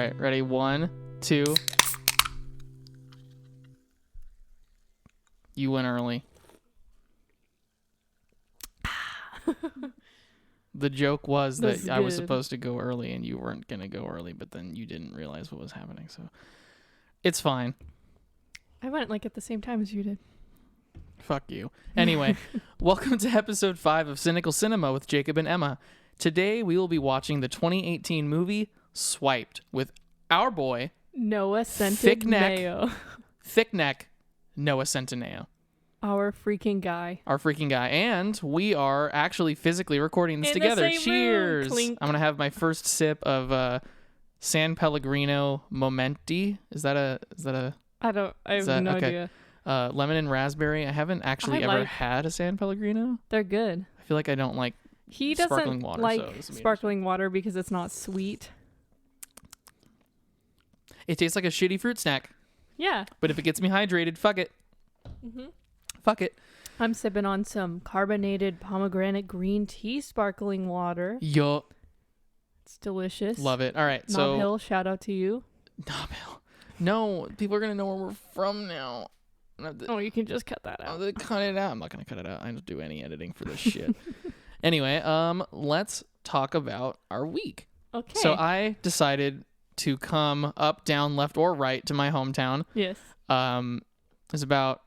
right, ready? 1, 2. You went early. The joke was that I was supposed to go early and you weren't going to go early, but then you didn't realize what was happening. So it's fine. I went like at the same time as you did. Fuck you. Anyway, welcome to episode 5 of Cynical Cinema with Jacob and Emma. Today we will be watching the 2018 movie Swiped with our boy Noah Centineo. Thick neck Noah Centineo. Our freaking guy. And we are actually physically recording this together. Cheers. I'm going to have my first sip of San Pellegrino Momenti. Is that a I have no idea. Lemon and raspberry. I haven't actually ever had a San Pellegrino. They're good. I feel like I don't like He sparkling doesn't water, like sparkling water because it's not sweet. It tastes like a shitty fruit snack. Yeah. But if it gets me hydrated, fuck it. Mm-hmm. Fuck it. I'm sipping on some carbonated pomegranate green tea sparkling water. Yo. It's delicious. Love it. All right. Nob Hill, shout out to you. Nob Hill. No, people are going to know where we're from now. You can just cut that out. I'm going to cut it out. I'm not going to cut it out. I don't do any editing for this shit. Anyway, let's talk about our week. Okay. So I decided to come up, down, left, or right to my hometown. Yes. It's about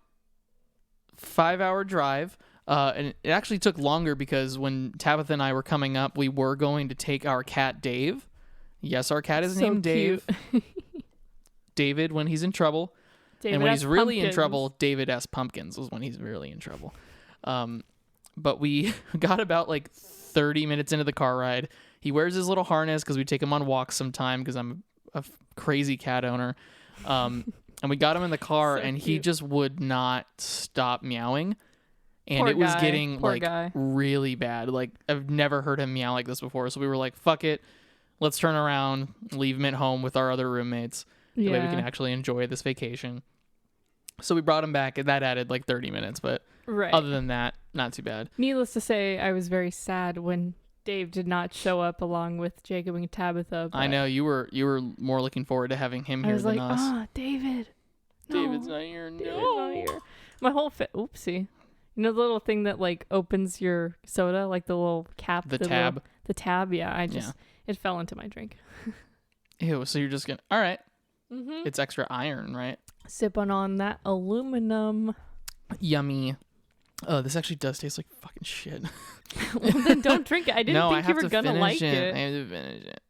5-hour drive. And it actually took longer because when Tabitha and I were coming up, we were going to take our cat Dave. Yes, our cat is named Dave. David when he's in trouble. David and when he's really pumpkins. in trouble, David S. Pumpkins was when he's really in trouble. But we got about like 30 minutes into the car ride. He wears his little harness because we take him on walks sometime because I'm a crazy cat owner. And we got him in the car and he just would not stop meowing. And it was getting really bad. Like I've never heard him meow like this before. So we were like, fuck it. Let's turn around, leave him at home with our other roommates. That way we can actually enjoy this vacation. So we brought him back and that added like 30 minutes. But other than that, not too bad. Needless to say, I was very sad when Dave did not show up along with Jacob and Tabitha. I know you were more looking forward to having him here than us. I was like, David. David's not here. David's not here. My whole oopsie. You know the little thing that like opens your soda, like the little cap, the tab. The tab. Yeah, it fell into my drink. Ew. So you're just gonna. All right. Mm-hmm. It's extra iron, right? Sipping on that aluminum. Yummy. Oh, this actually does taste like fucking shit. Well, then don't drink it. I didn't think you were gonna like it. I have to finish it.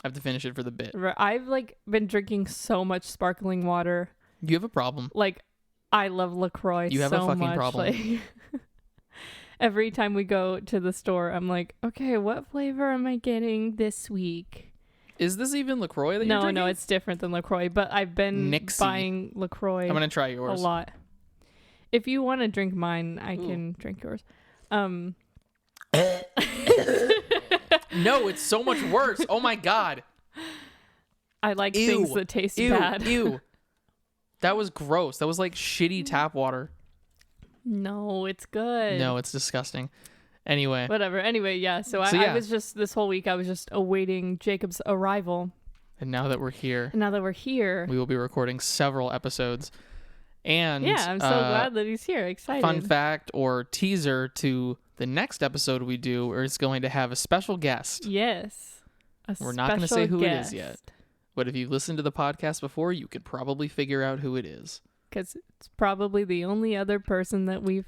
I have to finish it for the bit. I've like been drinking so much sparkling water. You have a problem. Like, I love LaCroix so much. You have a fucking problem. Like, every time we go to the store, I'm like, okay, what flavor am I getting this week? Is this even LaCroix that you're drinking? No, it's different than LaCroix, but I've been buying LaCroix I'm going to try yours. A lot. If you want to drink mine, I can drink yours. No, it's so much worse. Oh my God. I like things that taste bad. Ew. That was gross. That was like shitty tap water. No, it's good. No, it's disgusting. Anyway. Whatever. Anyway, yeah. So I was just, this whole week, I was just awaiting Jacob's arrival. And now that we're here. We will be recording several episodes. And yeah, I'm so glad that he's here. Excited. Fun fact or teaser to the next episode we do is going to have a special guest. Yes. We're not going to say who it is yet. But if you've listened to the podcast before, you could probably figure out who it is. Because it's probably the only other person that we've...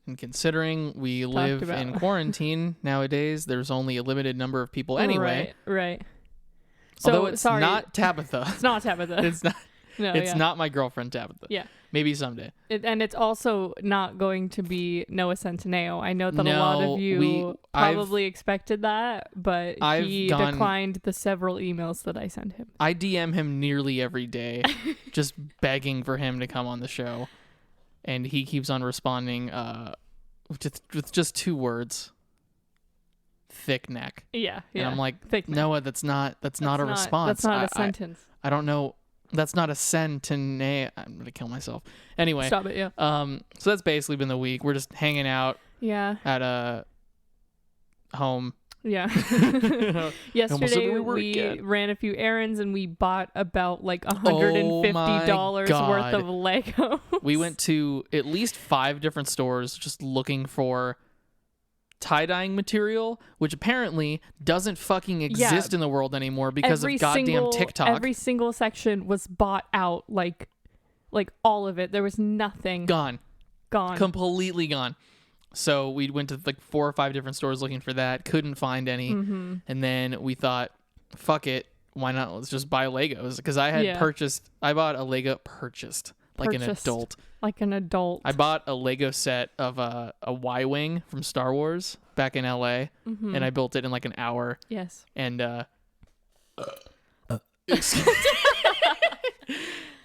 And considering we live in quarantine nowadays, there's only a limited number of people anyway. Right. Although it's not Tabitha. It's not Tabitha. It's not. No, it's not my girlfriend Tabitha. Yeah. Maybe someday. And it's also not going to be Noah Centineo. I know that a lot of you probably expected that, but he declined the several emails that I sent him. I DM him nearly every day, just begging for him to come on the show. And he keeps on responding with just 2 words. Thick neck. Yeah. And I'm like, Noah, that's not a response. That's not a sentence. I don't know. That's not a Centineo. I'm going to kill myself. Anyway. Stop it, yeah. So that's basically been the week. We're just hanging out. Yeah. At home. Yeah. Yesterday we ran a few errands and we bought about like $150 worth of Legos. We went to at least 5 different stores just looking for tie-dyeing material, which apparently doesn't fucking exist in the world anymore because of goddamn TikTok. Every single section was bought out, like all of it. There was nothing. Gone. Completely gone. So we went to like 4 or 5 different stores looking for that. Couldn't find any. Mm-hmm. And then we thought, fuck it. Why not? Let's just buy Legos. Because I had I bought a Lego like an adult. Like an adult. I bought a Lego set of a Y-Wing from Star Wars back in LA. Mm-hmm. And I built it in like an hour. Yes. And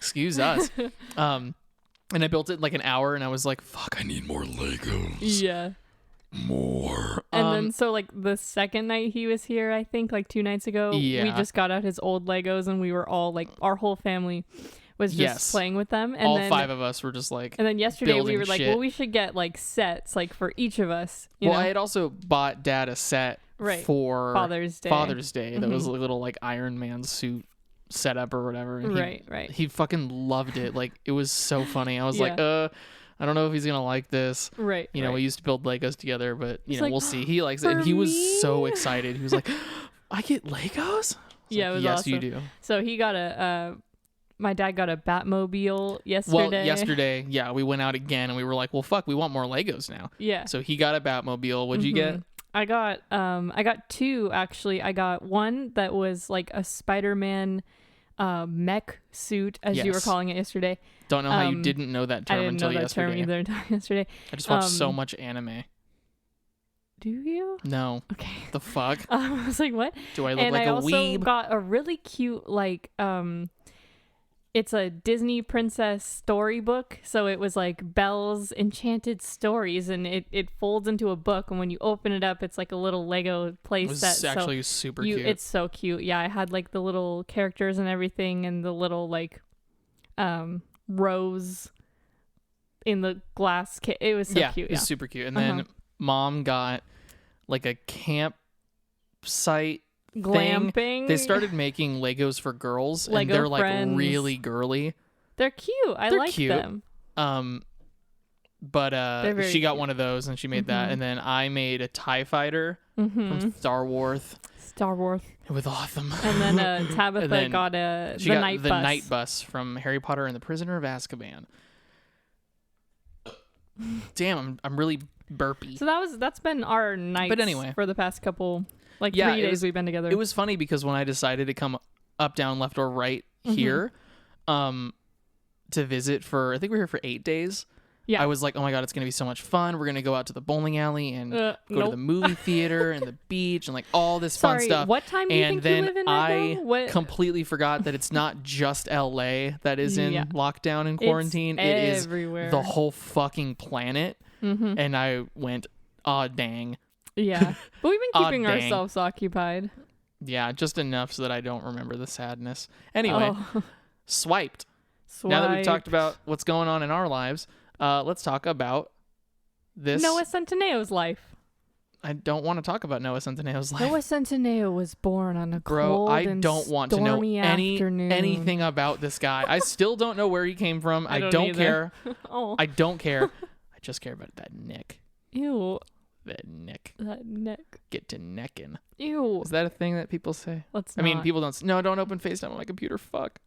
excuse us. And I built it in like an hour, and I was like, fuck, I need more Legos. Yeah. More. And then, so, like, the second night he was here, I think, like 2 nights ago, we just got out his old Legos, and we were all, like, our whole family was just playing with them. And all 5 of us were just, like, and then yesterday we were like, well, we should get, like, sets, like, for each of us. You know? I had also bought Dad a set for Father's Day. Mm-hmm. That was a little, like, Iron Man suit setup or whatever, and he fucking loved it. Like, it was so funny. I was like, I don't know if he's gonna like this, you know. We used to build Legos together, but you know, we'll see. He likes it, and he was so excited. He was like, I get Legos. Yeah, it was yes, awesome. You do. So he got my dad got a Batmobile yesterday. Well, yesterday, we went out again, and we were like, well, fuck, we want more Legos now. Yeah. So he got a Batmobile. What'd you get? I got 2 actually. I got one that was like a Spider-Man mech suit, as you were calling it yesterday. Don't know how you didn't know that term until yesterday. I didn't know that term either until yesterday. I just watched so much anime. Do you? No. Okay. The fuck? I was like, what? Do I look like a weeb? And I also got a really cute, like, it's a Disney princess storybook. So it was like Belle's Enchanted Stories, and it folds into a book. And when you open it up, it's like a little Lego play set. It's actually super cute. It's so cute. Yeah, I had like the little characters and everything, and the little like rose in the glass kit. It was so cute. It was super cute. And then Mom got like a campsite glamping thing. They started making Legos for girls, and they're like really girly. They're cute. I like them. But she got one of those, and she made that, and then I made a TIE fighter from Star Wars with Autumn. And then Tabitha got the night bus from Harry Potter and the Prisoner of Azkaban. Damn, I'm really burpy. So that's been our nights. But anyway, for the past couple 3 days we've been together. It was funny because when I decided to come up, down, left, or right here, to visit for, I think we were here for 8 days. Yeah. I was like, oh my God, it's going to be so much fun. We're going to go out to the bowling alley and go to the movie theater and the beach and like all this fun stuff. What time do you think you live in right now? I completely forgot that it's not just LA that is in lockdown and quarantine. It is everywhere. The whole fucking planet. Mm-hmm. And I went, aw, dang. Yeah. But we've been keeping ourselves occupied. Yeah, just enough so that I don't remember the sadness. Anyway, swiped. Now that we've talked about what's going on in our lives, let's talk about this. Noah Centineo's life. I don't want to talk about Noah Centineo's life. Noah Centineo was born on a cold I don't want to know anything about this guy. I still don't know where he came from. I don't care. I don't care. I just care about that neck. Ew. That neck. Get to necking. Ew. Is that a thing that people say? Let's not. I mean, people don't. No, don't open FaceTime on my computer. Fuck.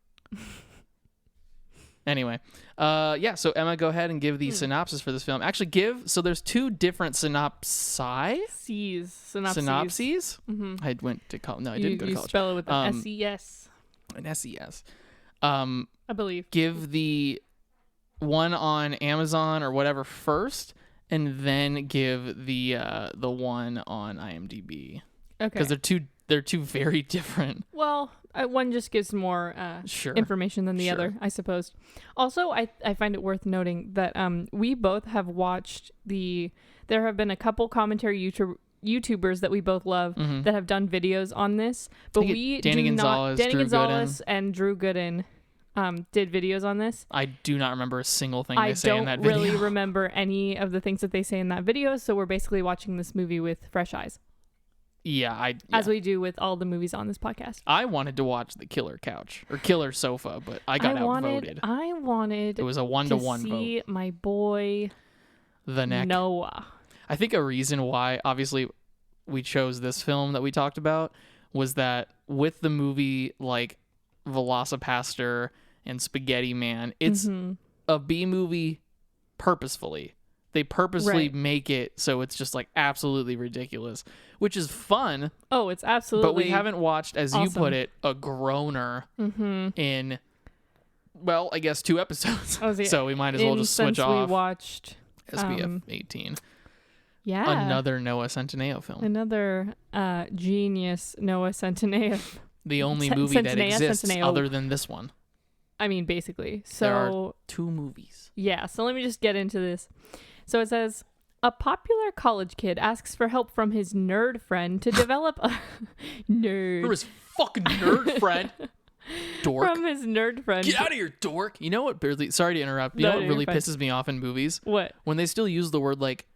Anyway, so Emma, go ahead and give the synopsis for this film. Actually, so there's 2 different synopses. Synopses? Mm-hmm. I went to college. No, I didn't go to college. You spell it with an S-E-S. An S-E-S. I believe. Give the one on Amazon or whatever first, and then give the one on IMDb. Okay. Because they're two very different. Well, one just gives more information than the other, I suppose. Also, I find it worth noting that we both have watched there have been a couple commentary YouTubers that we both love that have done videos on this, but Danny Gonzalez and Drew Gooden did videos on this. I do not remember a single thing they say in that video. I don't really remember any of the things that they say in that video, so we're basically watching this movie with fresh eyes. as we do with all the movies on this podcast. I wanted to watch The Killer Couch or Killer Sofa, but I got outvoted. I wanted. It was a 1-1 vote. See my boy, The Neck. Noah. I think a reason why, obviously, we chose this film that we talked about was that with the movie like Velocipaster and Spaghetti Man, it's a B movie purposefully. They purposely make it so it's just like absolutely ridiculous, which is fun. Oh, it's absolutely. But we haven't watched, as awesome. you put it, a groaner in, well, I guess 2 episodes. So we might as well just switch off. We watched SBF 18. Yeah. Another Noah Centineo film. Another genius Noah Centineo. The only movie that exists other than this one. I mean, basically. So there are 2 movies. Yeah. So let me just get into this. So it says, a popular college kid asks for help from his nerd friend to develop a nerd. From his fucking nerd friend. Dork. From his nerd friend. Get out of here, dork. You know what? Sorry to interrupt. You know what really pisses me off in movies? What? When they still use the word like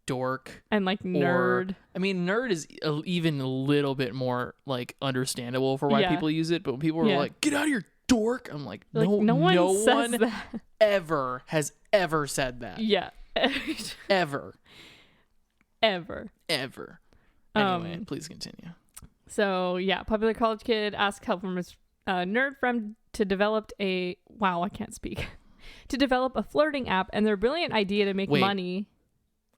dork and like nerd. I mean, nerd is even a little bit more like understandable for why people use it. But when people are like, "Get out of here, dork," I'm like, no one says that. Ever has ever said that. Yeah. Ever. Anyway, please continue. So yeah, popular college kid asks help from his nerd friend to develop a flirting app, and their brilliant idea to make money.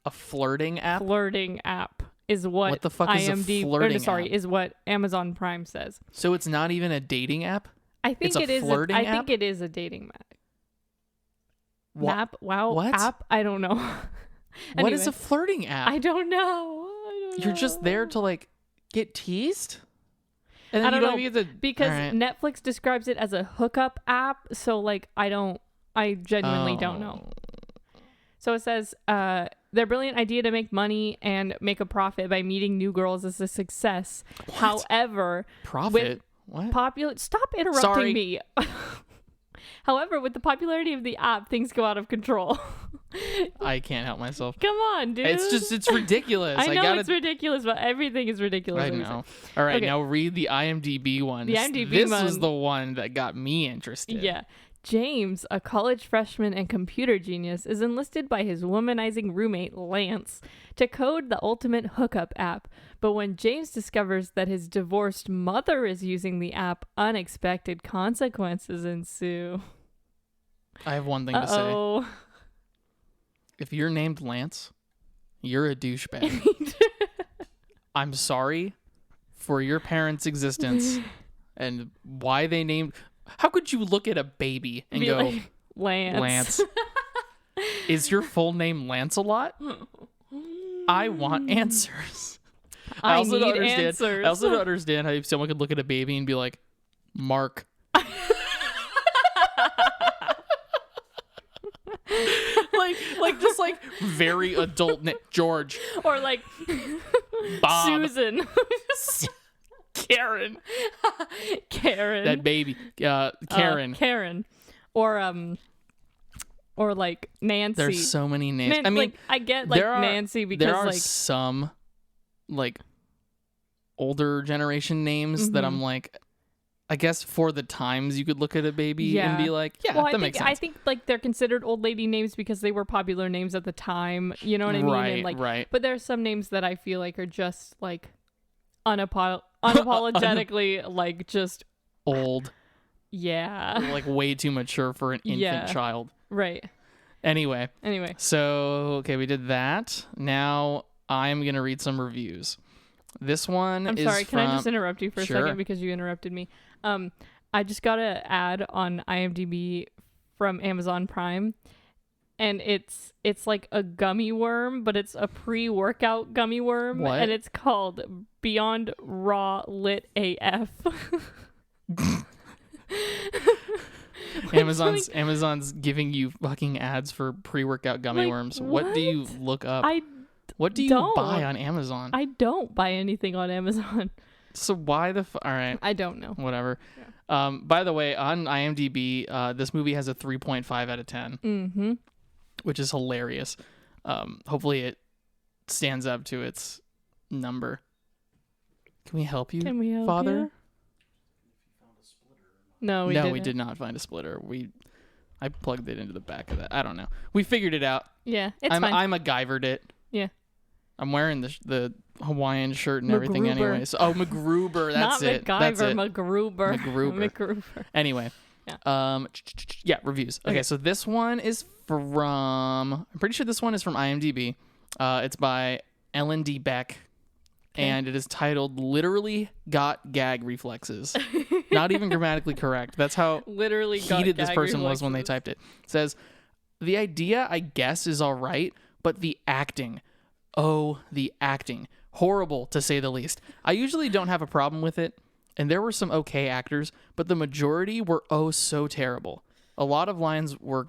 A flirting app? Flirting app is what the fuck is a flirting app? Is what Amazon Prime says. So it's not even a dating app? I think it is. I think it is a dating app. What? App? I don't know. Anyway, what is a flirting app? I don't know. You're just there to like get teased? And then I don't know because Netflix describes it as a hookup app. So like I genuinely don't know. So it says their brilliant idea to make money and make a profit by meeting new girls is a success. What? However, what? Stop interrupting me. However, with the popularity of the app, things go out of control. I can't help myself. Come on, dude. It's ridiculous. I know it's ridiculous, but everything is ridiculous. I know. All right, now read the IMDb one. This was the one that got me interested. Yeah. James, a college freshman and computer genius, is enlisted by his womanizing roommate, Lance, to code the ultimate hookup app. But when James discovers that his divorced mother is using the app, unexpected consequences ensue. I have one thing to say. If you're named Lance, you're a douchebag. I'm sorry for your parents' existence and why they named... How could you look at a baby and go, like, Lance? Is your full name Lancelot? I want answers. I also need answers. I also don't understand how someone could look at a baby and be like, Mark. like just like very adult George. Or like Bob. Susan. Karen. That baby. Karen. Karen. Or like Nancy. There's so many names. I mean, like, I get like Nancy because there are like some like older generation names that I'm like, I guess for the times you could look at a baby and be like, that makes sense. I think like they're considered old lady names because they were popular names at the time. You know what I mean? Right, and, right. But there's some names that I feel like are just like unapologetically like just old. Yeah. Like way too mature for an infant child. Right. Anyway. So, okay, we did that. Now I'm going to read some reviews. This one I'm sorry, can I just interrupt you for a second because you interrupted me? I just got an ad on IMDb from Amazon Prime, and it's like a gummy worm, but it's a pre-workout gummy worm. What? And it's called Beyond Raw Lit AF. Amazon's giving you fucking ads for pre-workout gummy worms. What do you look up? What do you buy on Amazon? I don't buy anything on Amazon. So why the all right. I don't know. Whatever. Yeah. By the way, on IMDb, this movie has a 3.5 out of 10, which is hilarious. Hopefully it stands up to its number. Can we help you, Can we help Father? you? No, we didn't. We did not find a splitter. I plugged it into the back of that. I don't know. We figured it out. Yeah, it's fine. I MacGyvered it. Yeah. I'm wearing the Hawaiian shirt and everything MacGruber. anyway. So, MacGruber, that's Not it. MacGyver, That's it. MacGruber. MacGruber. Anyway. Yeah. Reviews. Okay, so this one is I'm pretty sure this one is from IMDb. It's by Ellen D. Beck. Okay. And it is titled "Literally Got Gag Reflexes." Not even grammatically correct. That's how literally heated this person was when they typed it. It says, "The idea, I guess, is all right, but the acting. Oh, the acting. Horrible, to say the least. I usually don't have a problem with it, and there were some okay actors, but the majority were oh so terrible. A lot of lines were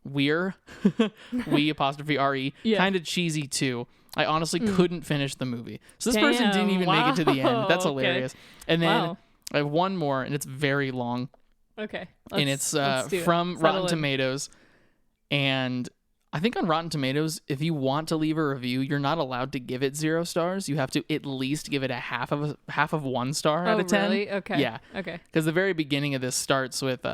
we apostrophe R-E, kind of cheesy too. I honestly couldn't finish the movie." So this person didn't even make it to the end. That's hilarious. And then I have one more, and it's very long. Okay. And it's from Rotten Tomatoes. And I think on Rotten Tomatoes, if you want to leave a review, you're not allowed to give it 0 stars. You have to at least give it a half of 1 star out of 10. Really? Okay. Yeah. Okay. Because the very beginning of this starts with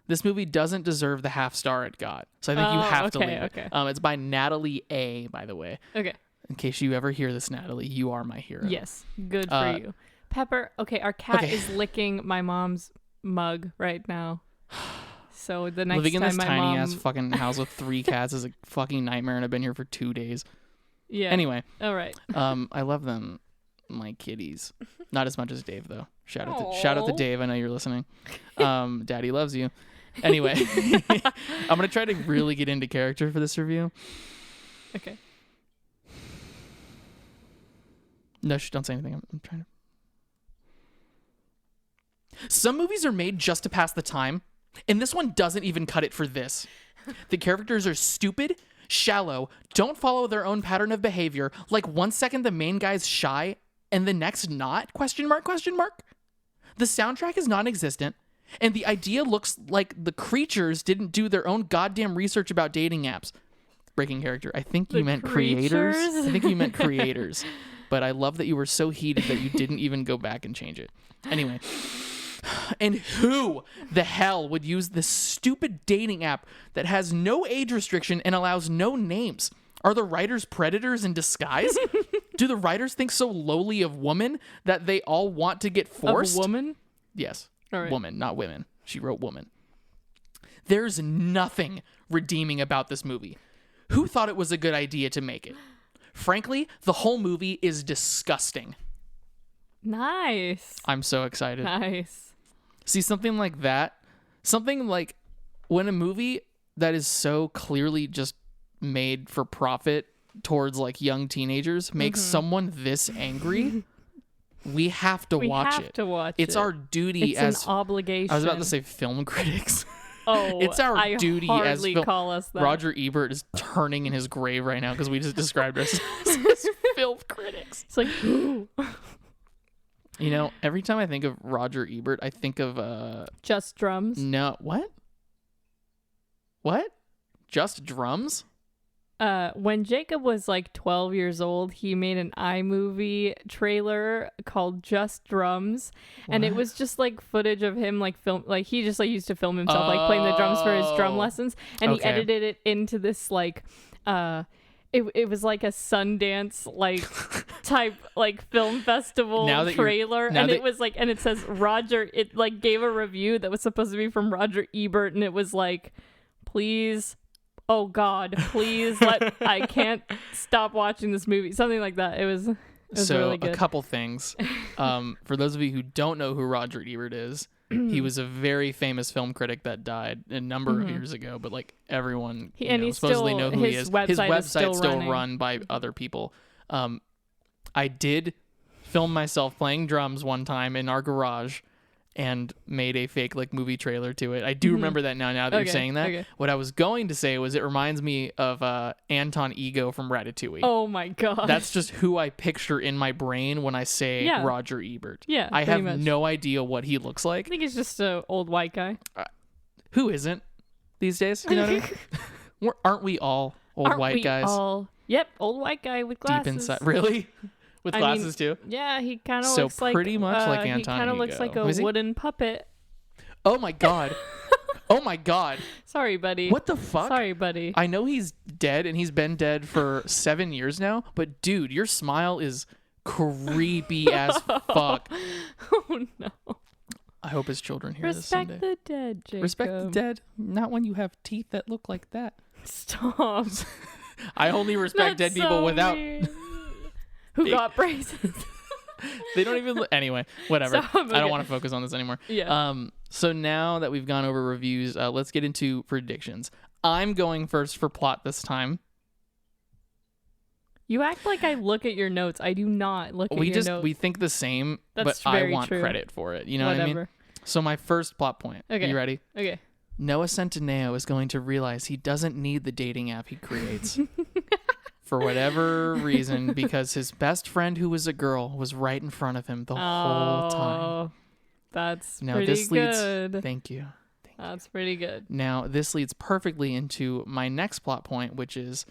this movie doesn't deserve the half star it got. So I think you have to leave it. It's by Natalie A, by the way. Okay. In case you ever hear this, Natalie, you are my hero. Yes. Good for you. Pepper, okay, our cat is licking my mom's mug right now. So the next living in time this my tiny mom... ass fucking house with 3 cats is a fucking nightmare, and I've been here for 2 days. Yeah. Anyway. All right. I love them, my kitties. Not as much as Dave though. Shout out to Dave. I know you're listening. Daddy loves you. Anyway, I'm gonna try to really get into character for this review. Okay. No, don't say anything. I'm trying to. Some movies are made just to pass the time, and this one doesn't even cut it for this. The characters are stupid, shallow, don't follow their own pattern of behavior, like 1 second the main guy's shy, and the next not? ? The soundtrack is non-existent, and the idea looks like the creatures didn't do their own goddamn research about dating apps. Breaking character. I think you meant creators. I think you meant creators. But I love that you were so heated that you didn't even go back and change it. Anyway. And who the hell would use this stupid dating app that has no age restriction and allows no names? Are the writers predators in disguise? Do the writers think so lowly of woman that they all want to get forced? Of woman? Yes. All right. Woman, not women. She wrote woman. There's nothing redeeming about this movie. Who thought it was a good idea to make it? Frankly, the whole movie is disgusting. Nice. I'm so excited. Nice. See, something like that, something like when a movie that is so clearly just made for profit towards like young teenagers makes someone this angry, we have to watch it. It's our duty as an obligation. I was about to say film critics. Oh, it's our duty as call us that. Roger Ebert is turning in his grave right now because we just described ourselves as film critics. It's like, you know, every time I think of Roger Ebert, I think of Just Drums. No, what? Just Drums? When Jacob was like 12 years old, he made an iMovie trailer called Just Drums. And it was just like footage of him like he just like used to film himself like playing the drums for his drum lessons. And he edited it into this like it was like a Sundance like type like film festival trailer. And it was like, and it says it like gave a review that was supposed to be from Roger Ebert, and it was like, please, oh God, please I can't stop watching this movie. Something like that. It was really good. A couple things. For those of you who don't know who Roger Ebert is, he was a very famous film critic that died a number of years ago, but like everyone supposedly know who he is. His website's still run by other people. I did film myself playing drums one time in our garage and made a fake like movie trailer to it. I do remember that now that you're saying that. Okay. What I was going to say was it reminds me of Anton Ego from Ratatouille. Oh my God. That's just who I picture in my brain when I say Roger Ebert. Yeah, I have no idea what he looks like. I think he's just an old white guy. Who isn't these days? You know what I mean? Aren't we all old white guys? Yep, old white guy with glasses. Deep inside. Really? With glasses too? Yeah, he kind of looks like... pretty much like Anton He kind of looks like a wooden puppet. Oh my god. Oh my god. Sorry, buddy. What the fuck? Sorry, buddy. I know he's dead and he's been dead for 7 years now, but dude, your smile is creepy as fuck. Oh no. I hope his children hear this Respect someday. the dead, Jacob. Respect the dead. Not when you have teeth that look like that. Stop. I only respect dead people without... Who got braces. They don't even... Anyway, whatever. Stop, okay. I don't want to focus on this anymore. Yeah. So now that we've gone over reviews, let's get into predictions. I'm going first for plot this time. You act like I look at your notes. I do not look at your notes. We think the same, That's but I very want true. credit for it. You know what I mean? So my first plot point. Okay. You ready? Okay. Noah Centineo is going to realize he doesn't need the dating app he creates. For whatever reason, because his best friend who was a girl was right in front of him the whole time. That's Thank you. That's pretty good. Now, this leads perfectly into my next plot point, which is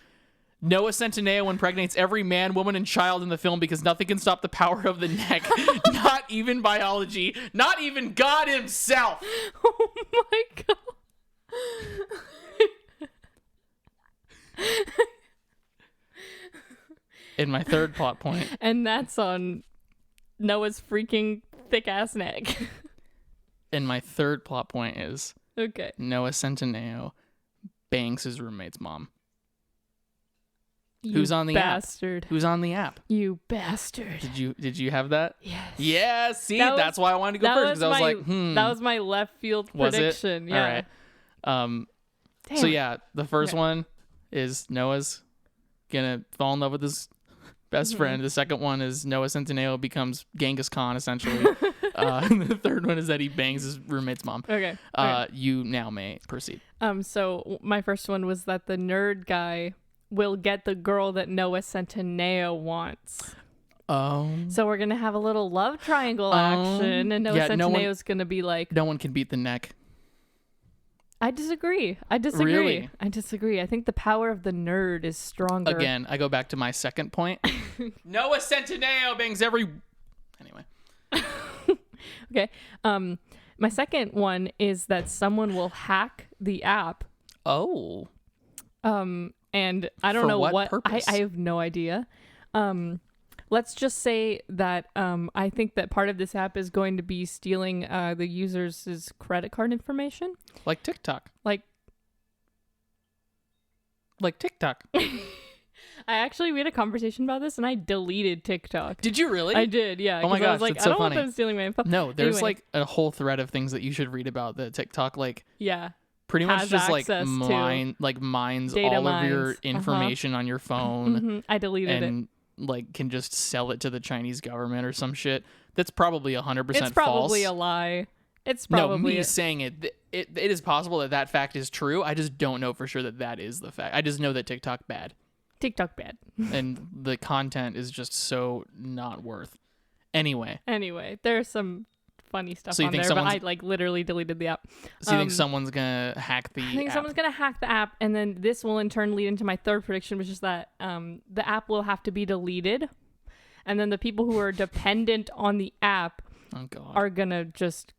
Noah Centineo impregnates every man, woman, and child in the film because nothing can stop the power of the neck. Not even biology. Not even God himself. Oh my god. In my third plot point. And that's on Noah's freaking thick ass neck. And my third plot point is okay. Noah Centineo bangs his roommate's mom. You Who's on the bastard. app? Who's on the app? You bastard. Did you have that? Yes. Yeah, see, that's why I wanted to go first, because I was like, That was my left field prediction. Was it? Yeah. All right. So yeah, the first one is Noah's gonna fall in love with his best friend. The second one is Noah Centineo becomes Genghis Khan, essentially. And the third one is that he bangs his roommate's mom. Okay. You now may proceed. So my first one was that the nerd guy will get the girl that Noah Centineo wants. Oh. So we're gonna have a little love triangle action, and Noah Centineo's gonna be like, no one can beat the neck. I disagree. Really? I disagree. I think the power of the nerd is stronger. Again, I go back to my second point. Noah Centineo bangs every... Anyway. Okay. My second one is that someone will hack the app. Oh. And I don't know what purpose? I have no idea. Let's just say that I think that part of this app is going to be stealing the user's credit card information. Like TikTok. Like TikTok. we had a conversation about this, and I deleted TikTok. Did you really? I did, yeah. Oh my gosh, I was like, that's so I don't funny. want them stealing my info. No, there's Anyway. like a whole thread of things that you should read about the TikTok. Like, yeah. pretty much Has just like access to mines data all of your mines. information on your phone I deleted it. and like can just sell it to the Chinese government or some shit. That's probably 100% false. It's probably a lie. It's probably me saying it is possible that fact is true. I just don't know for sure that is the fact. I just know that TikTok bad. TikTok bad. And the content is just so not worth. Anyway, there's some funny stuff so you on think there, but I like literally deleted the app. So you think someone's gonna hack the app? I think someone's gonna hack the app, and then this will in turn lead into my third prediction, which is that the app will have to be deleted, and then the people who are dependent on the app are gonna just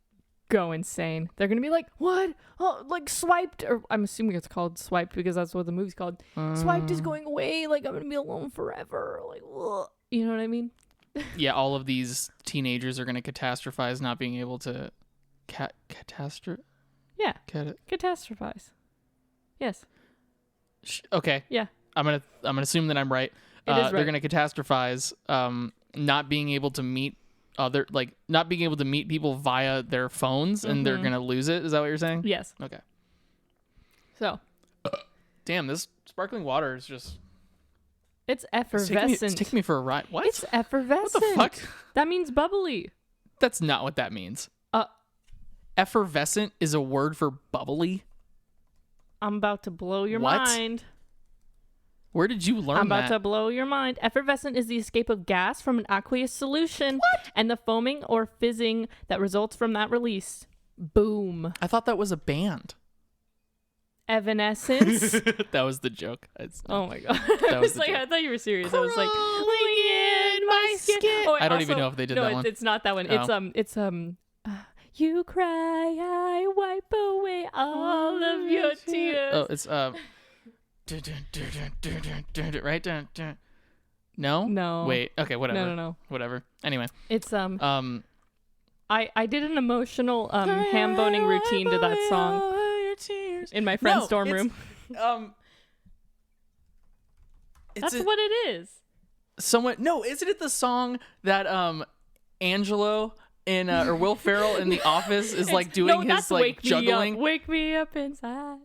go insane. They're gonna be like, what? Oh, like swiped, or I'm assuming it's called swiped because that's what the movie's called. Swiped is going away. Like I'm gonna be alone forever. Like, ugh. You know what I mean? Yeah, all of these teenagers are gonna catastrophize not being able to catastrophize. Yes. Okay. Yeah. I'm gonna assume that I'm right. It is right. They're gonna catastrophize not being able to meet not being able to meet people via their phones, and they're gonna lose it. Is that what you're saying? Yes. Okay. So. Damn, this sparkling water is just. It's effervescent. It's taking me for a ride. What? It's effervescent. What the fuck? That means bubbly. That's not what that means. Effervescent is a word for bubbly? I'm about to blow your mind. Where did you learn that? I'm about to blow your mind. Effervescent is the escape of gas from an aqueous solution. What? And the foaming or fizzing that results from that release. Boom. I thought that was a band. Evanescence. That was the joke. Oh my god. That was the like, joke. I thought you were serious. I was like, oh in my skin. Oh, I don't even know if they did that one. It's not that one. Oh. It's you cry, I wipe away all of your tears. Oh, it's right. No. Wait. Okay. Whatever. No. Whatever. Anyway. It's I did an emotional ham boning routine to that song in my friend's dorm room. That's what it is. Isn't it the song that Angelo in or Will Ferrell in The Office is like doing his like juggling? Wake me up inside.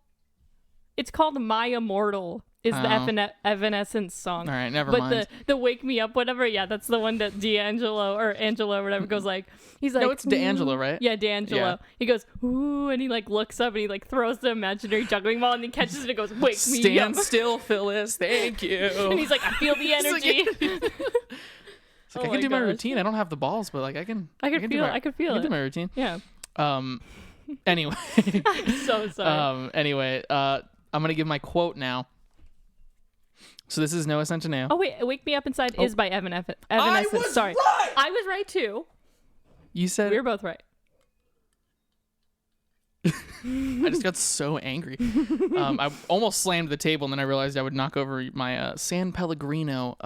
It's called My Immortal. Is the Evanescence song. All right, never But mind. the Wake Me Up, whatever, yeah, that's the one that D'Angelo or Angelo or whatever goes like, he's like... No, it's D'Angelo, right? Yeah, D'Angelo. Yeah. He goes, ooh, and he like looks up and he like throws the imaginary juggling ball and he catches it and it goes, wake me up. Stand still, Phyllis, thank you. And he's like, I feel the energy. I can do my routine. I don't have the balls, but like I can feel it. I can do my routine. Yeah. Anyway. I'm so sorry. Anyway, I'm going to give my quote now. So this is Noah Centineo. Oh, wait. Wake Me Up Inside is by Evanescence. Sorry. Right! I was right, too. You said... We were both right. I just got so angry. I almost slammed the table, and then I realized I would knock over my San Pellegrino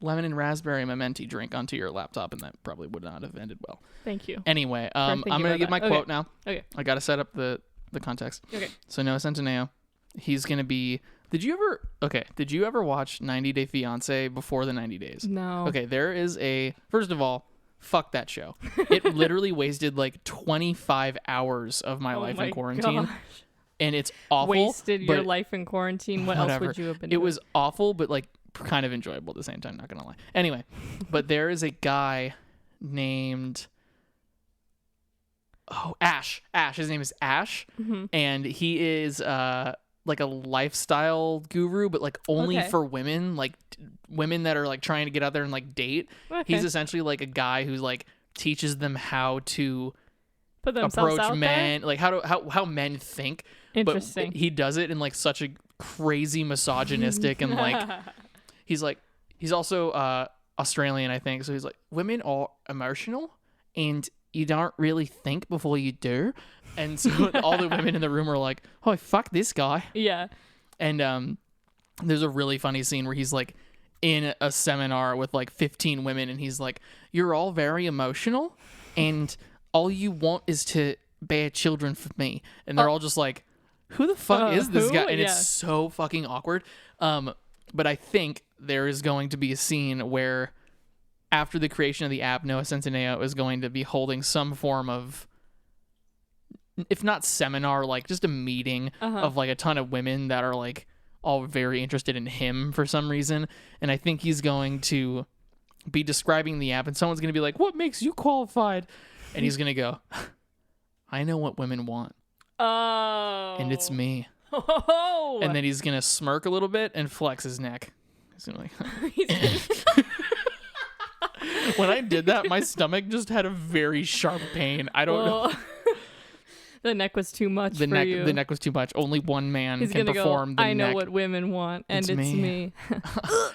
lemon and raspberry Mementi drink onto your laptop, and that probably would not have ended well. Thank you. Anyway, I'm going to give my quote now. Okay. I got to set up the context. Okay. So Noah Centineo, he's going to be... Did you ever watch 90 Day Fiancé before the 90 days? No. Okay, there is first of all, fuck that show. It literally wasted like 25 hours of my life in quarantine. Gosh. And it's awful. Wasted your life in quarantine. What else would you have been doing? It was awful, but like kind of enjoyable at the same time, not gonna lie. Anyway, but there is a guy named Ash. His name is Ash. Mm-hmm. And he is like a lifestyle guru, but like only for women, like women that are like trying to get out there and like date. Okay. He's essentially like a guy who's like teaches them how to put themselves approach out men, there? like how men think. Interesting. But he does it in like such a crazy misogynistic and like he's also Australian, I think. So he's like, women are emotional and you don't really think before you do. And so all the women in the room are like, oh, fuck this guy. Yeah. And there's a really funny scene where he's like in a seminar with like 15 women and he's like, you're all very emotional and all you want is to bear children for me. And they're all just like, who the fuck is this guy? And it's so fucking awkward. But I think there is going to be a scene where after the creation of the app, Noah Centineo is going to be holding some form of, if not seminar, like just a meeting of like a ton of women that are like all very interested in him for some reason. And I think he's going to be describing the app and someone's going to be like, what makes you qualified? And he's going to go, I know what women want. Oh. And it's me. Oh. And then he's going to smirk a little bit and flex his neck. He's going to like... When I did that, my stomach just had a very sharp pain. I don't know. The neck was too much for you. The neck was too much. Only one man can perform the neck. I know what women want, and it's me.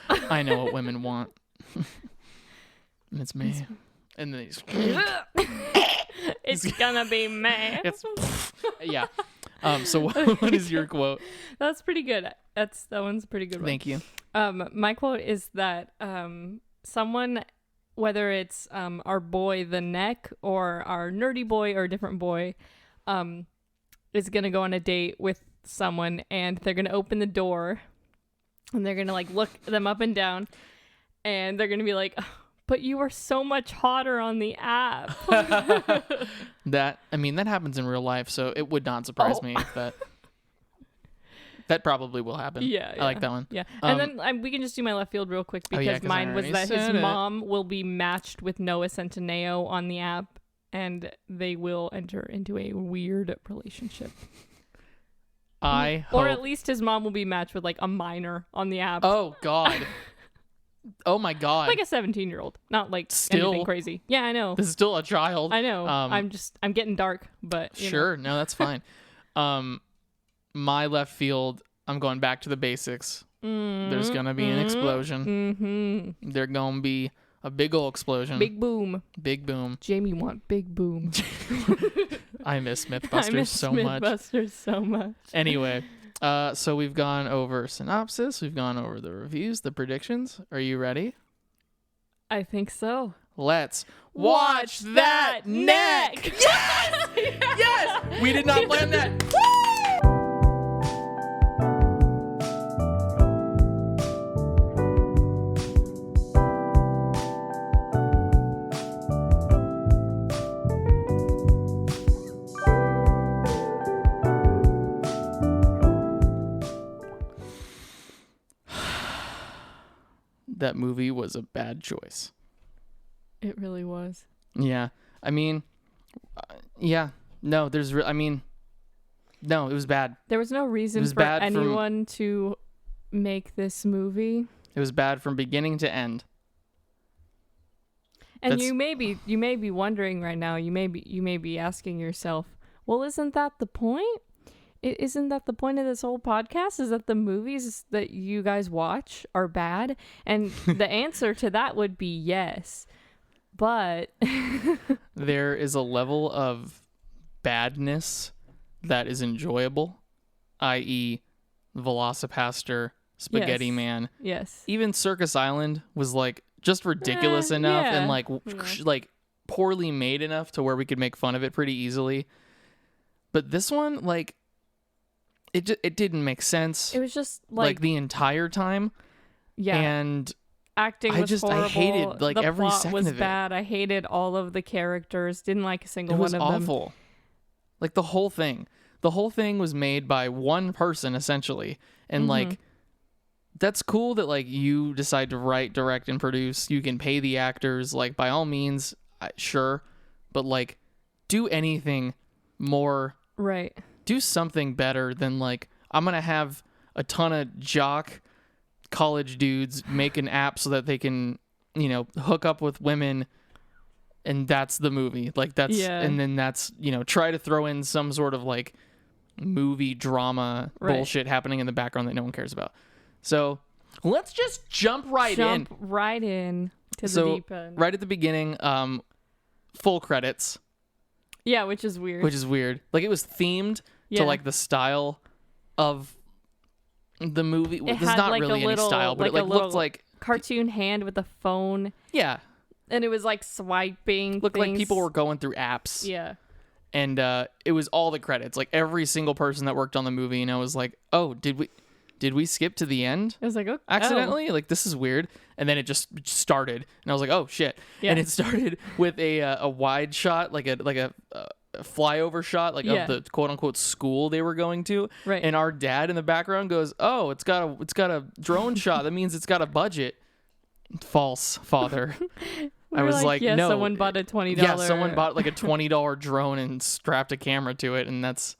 I know what women want. And it's me. And then he's... It's gonna be me. Yeah. So what is your quote? That's pretty good. That one's a pretty good one. Thank you. My quote is that someone, whether it's our boy the neck or our nerdy boy or a different boy, is gonna go on a date with someone and they're gonna open the door and they're gonna like look them up and down and they're gonna be like, but you were so much hotter on the app. That happens in real life, so it would not surprise me if that probably will happen. Yeah. I like that one. Yeah. And then we can just do my left field real quick because mine was that his mom will be matched with Noah Centineo on the app and they will enter into a weird relationship. Or at least his mom will be matched with like a minor on the app. Oh God. Oh my God. Like a 17-year-old, not like anything crazy. Yeah, I know. This is still a child. I know. I'm getting dark, but sure. No, that's fine. My left field, I'm going back to the basics. There's gonna be an explosion. They're gonna be A big ol' explosion. Big boom. Big boom. Jamie want big boom. I miss Mythbusters so much. Mythbusters so much. Anyway, so we've gone over synopsis. We've gone over the reviews, the predictions. Are you ready? I think so. Let's watch that neck. Yes! Yes! We did not plan that. That movie was a bad choice. It really was. Yeah. I mean, yeah. No, no, it was bad. There was no reason for anyone to make this movie. It was bad from beginning to end. And you may be wondering right now, you may be asking yourself, well, isn't that the point? Isn't that the point of this whole podcast? Is that the movies that you guys watch are bad? And the answer to that would be yes. But there is a level of badness that is enjoyable, i.e. Velocipaster, Spaghetti Man. Yes. Even Circus Island was like just ridiculous enough and like poorly made enough to where we could make fun of it pretty easily. But this one, like, it didn't make sense. It was just like the entire time. Yeah. And acting was horrible. I hated like every second of it. The plot was bad. I hated all of the characters. Didn't like a single one of them. It was awful. Like the whole thing. The whole thing was made by one person essentially. And like that's cool that like you decide to write, direct, and produce. You can pay the actors, like by all means, sure. But like do anything more. Right. Do something better than like I'm gonna have a ton of jock college dudes make an app so that they can, you know, hook up with women, and that's the movie. Like that's and then that's, you know, try to throw in some sort of like movie drama bullshit happening in the background that no one cares about. So let's just jump right in to the deep end. Right at the beginning, full credits. Yeah, which is weird. Like it was themed to like the style of the movie. There's not like really any style, but it like looked like cartoon hand with a phone. Yeah. And it was like swiping. Looked like people were going through apps. Yeah. And it was all the credits. Like every single person that worked on the movie, and I was like, oh, did we skip to the end? I was like, oh, accidentally? Like this is weird. And then it just started, and I was like, oh shit. Yeah. And it started with a wide shot, like a flyover shot, like of the quote unquote school they were going to. Right. And our dad in the background goes, oh, it's got a drone shot. That means it's got a budget. False, father. I was like, yeah, no. Someone bought a $20. Yeah, someone bought like a $20 drone and strapped a camera to it, and that's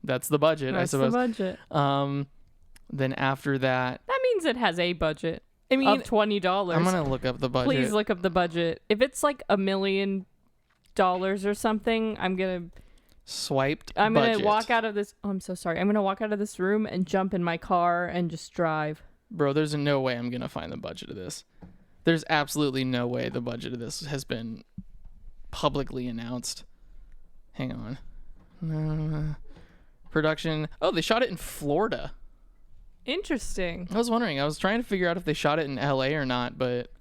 the budget, I suppose. That's the budget. Then after that means it has a budget. I mean, of $20. I'm gonna look up the budget. Please look up the budget. If it's like $1 million or something, I'm gonna walk out of this. Oh, I'm so sorry. I'm gonna walk out of this room and jump in my car and just drive. Bro, there's no way I'm gonna find the budget of this. There's absolutely no way the budget of this has been publicly announced. Hang on. Production. Oh, they shot it in Florida. Interesting. I was wondering. I was trying to figure out if they shot it in LA or not, but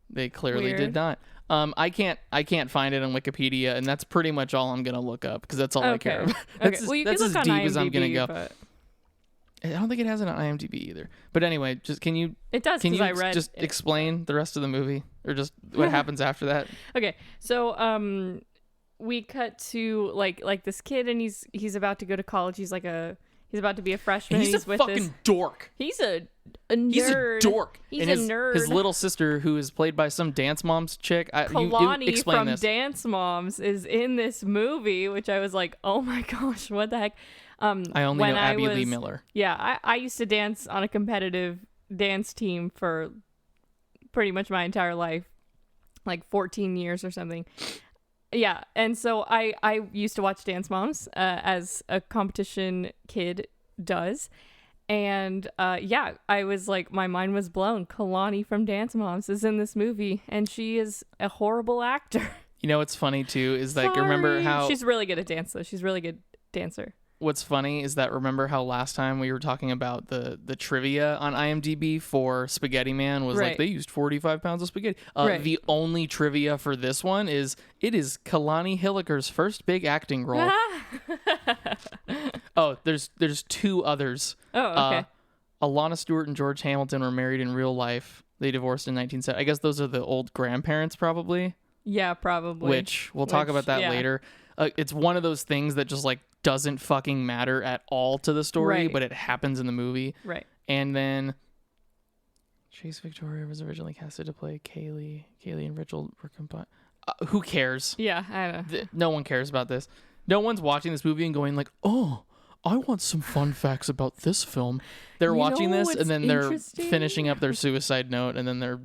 they clearly did not. I can't find it on Wikipedia, and that's pretty much all I'm gonna look up because that's all I care about. That's well, you that's can as look deep on IMDb, as I'm gonna go. But I don't think it has it on IMDb either. But anyway, can you just explain the rest of the movie or just what happens after that? Okay, so we cut to like this kid, and he's about to go to college. He's about to be a freshman. He's a fucking dork. He's a nerd. He's a dork. He's and a nerd. His little sister, who is played by some Dance Moms chick. Kalani you explain from this. Dance Moms is in this movie, which I was like, oh my gosh, what the heck? I only know Abby Lee Miller. Yeah, I used to dance on a competitive dance team for pretty much my entire life, like 14 years or something. Yeah, and so I used to watch Dance Moms as a competition kid does, And yeah, I was like, my mind was blown. Kalani from Dance Moms is in this movie, and she is a horrible actor. You know what's funny too is like, remember how she's really good at dance though. She's a really good dancer. What's funny is that remember how last time we were talking about the trivia on IMDb for Spaghetti Man was like they used 45 pounds of spaghetti. The only trivia for this one is it is Kalani Hilliker's first big acting role. Oh, there's two others. Oh, okay. Alana Stewart and George Hamilton were married in real life. They divorced in 1970. I guess those are the old grandparents probably. Yeah, probably. Which we'll talk about that later. It's one of those things that just like doesn't fucking matter at all to the story, but it happens in the movie. Right. And then Chase Victoria was originally casted to play Kaylee. Kaylee and Rachel were combined. Who cares? Yeah, I don't know. No one cares about this. No one's watching this movie and going like, oh, I want some fun facts about this film. They're watching this and then they're finishing up their suicide note and then they're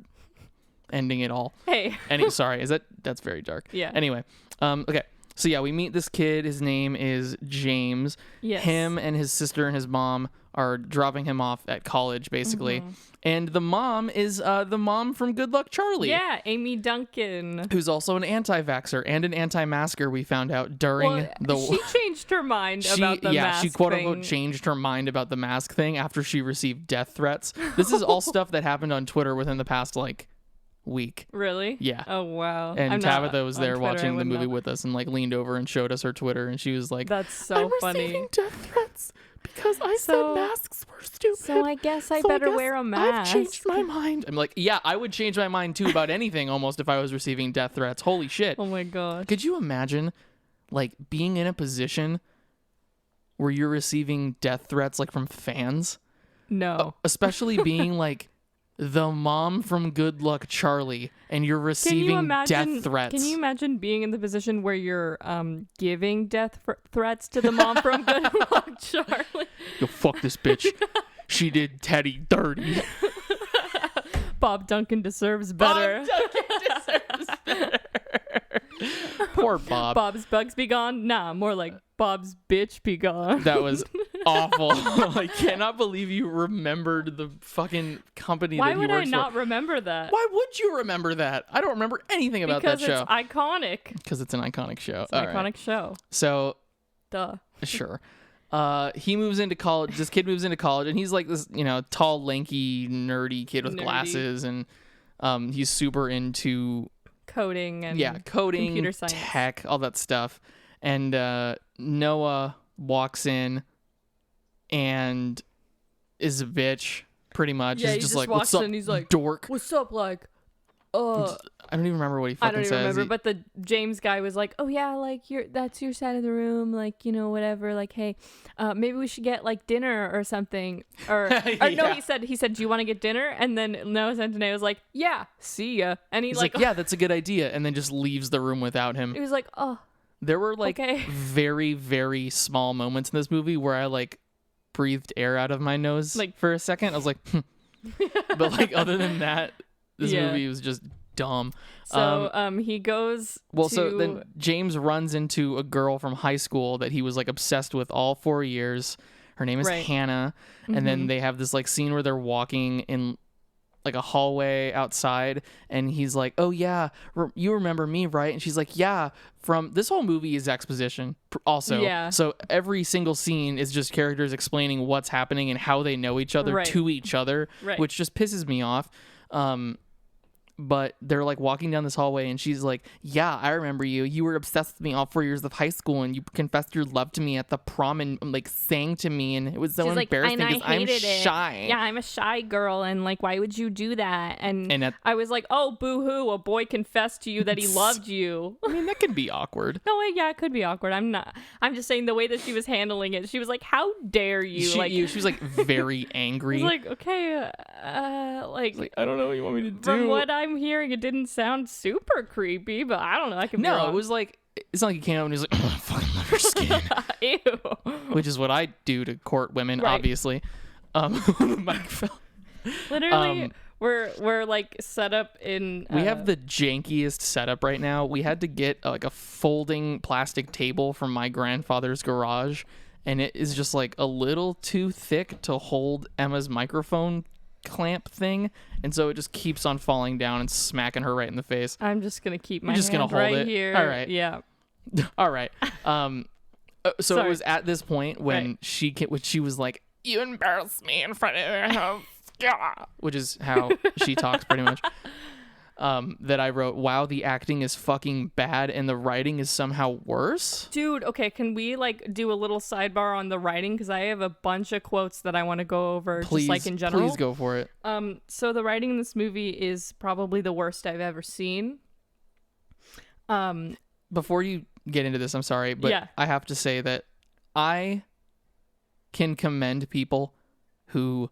ending it all. Hey. Sorry, that's very dark. Yeah. Anyway, okay. So yeah, we meet this kid. His name is James. Yes. Him and his sister and his mom are dropping him off at college, basically. Mm-hmm. And the mom is the mom from Good Luck Charlie. Yeah, Amy Duncan. Who's also an anti-vaxxer and an anti-masker, we found out during She changed her mind about the mask she quote-unquote changed her mind about the mask thing after she received death threats. This is all stuff that happened on Twitter within the past, week. Really? Yeah. Oh, wow. And Tabitha was there watching the movie with us and leaned over and showed us her Twitter and she was like, that's so funny. I'm receiving death threats because I said masks were stupid. So I guess I better wear a mask. I've changed my mind. I'm like, yeah, I would change my mind too about anything almost if I was receiving death threats. Holy shit. Oh my gosh. Could you imagine being in a position where you're receiving death threats from fans? No. Especially being the mom from Good Luck Charlie and you're receiving death threats. Can you imagine being in the position where you're giving death threats to the mom from Good Luck Charlie? Yo, fuck this bitch. She did Teddy dirty. Bob Duncan deserves better. Bob Duncan deserves better. Poor Bob. Bob's bugs be gone? Nah, more like Bob's bitch be gone. That was awful. I cannot believe you remembered the fucking company that he works for. Why would I not remember that? Why would you remember that? I don't remember anything about that show. Because it's iconic. Because it's an iconic show. It's an iconic show. So, duh. Sure. He moves into college. This kid moves into college, and he's like this, tall, lanky, nerdy kid with glasses, and he's super into coding and coding, computer science, tech, all that stuff. And Noah walks in and is a bitch, pretty much. Yeah, he just walks what's up, in and he's like, dork? What's up, I don't even remember what he fucking says. I don't even remember, but the James guy was like, oh yeah, that's your side of the room, whatever, hey, maybe we should get dinner or something, or no, he said, do you want to get dinner? And then Noah Centineo was like, yeah, see ya, and he's like, yeah, that's a good idea, and then just leaves the room without him. He was like, oh. There were okay. very, very small moments in this movie where I breathed air out of my nose for a second. I was like, but other than that, this movie was just dumb. So he goes so then James runs into a girl from high school that he was obsessed with all 4 years. Her name is Hannah. Mm-hmm. And then they have this scene where they're walking in a hallway outside, and he's like, oh yeah, you remember me, right? And she's like, yeah. From this whole movie is exposition also. Yeah. So every single scene is just characters explaining what's happening and how they know each other to each other, which just pisses me off. But they're walking down this hallway, and she's like, yeah, I remember you. You were obsessed with me all 4 years of high school, and you confessed your love to me at the prom and sang to me, and it was so she's embarrassing because I'm shy. Yeah, I'm a shy girl, and why would you do that? And I was like, oh, boo-hoo, a boy confessed to you that he loved you. I mean, that can be awkward. No, yeah, it could be awkward. I'm just saying the way that she was handling it, she was like, how dare you? She was very angry. I was like, okay, I don't know what you want me to do. From what I'm hearing, it didn't sound super creepy, but I don't know. I can be wrong. It was it's not like he came out and he was like, oh, I fucking love your skin. Ew. Which is what I do to court women, obviously. The mic fell. Literally, we're set up in. We have the jankiest setup right now. We had to get a folding plastic table from my grandfather's garage, and it is just like a little too thick to hold Emma's microphone clamp thing, and so it just keeps on falling down and smacking her right in the face. I'm just gonna keep my just hand gonna hold right it here. All right. Yeah. All right. So Sorry. it was at this point when she was like, "You embarrass me in front of your house," which is how she talks pretty much. That I wrote, "Wow, the acting is fucking bad and the writing is somehow worse." Dude, okay, can we like do a little sidebar on the writing, because I have a bunch of quotes that I want to go over, just like in general. Please go for it. So the writing in this movie is probably the worst I've ever seen. Before you get into this, I'm sorry, but I have to say that I can commend people who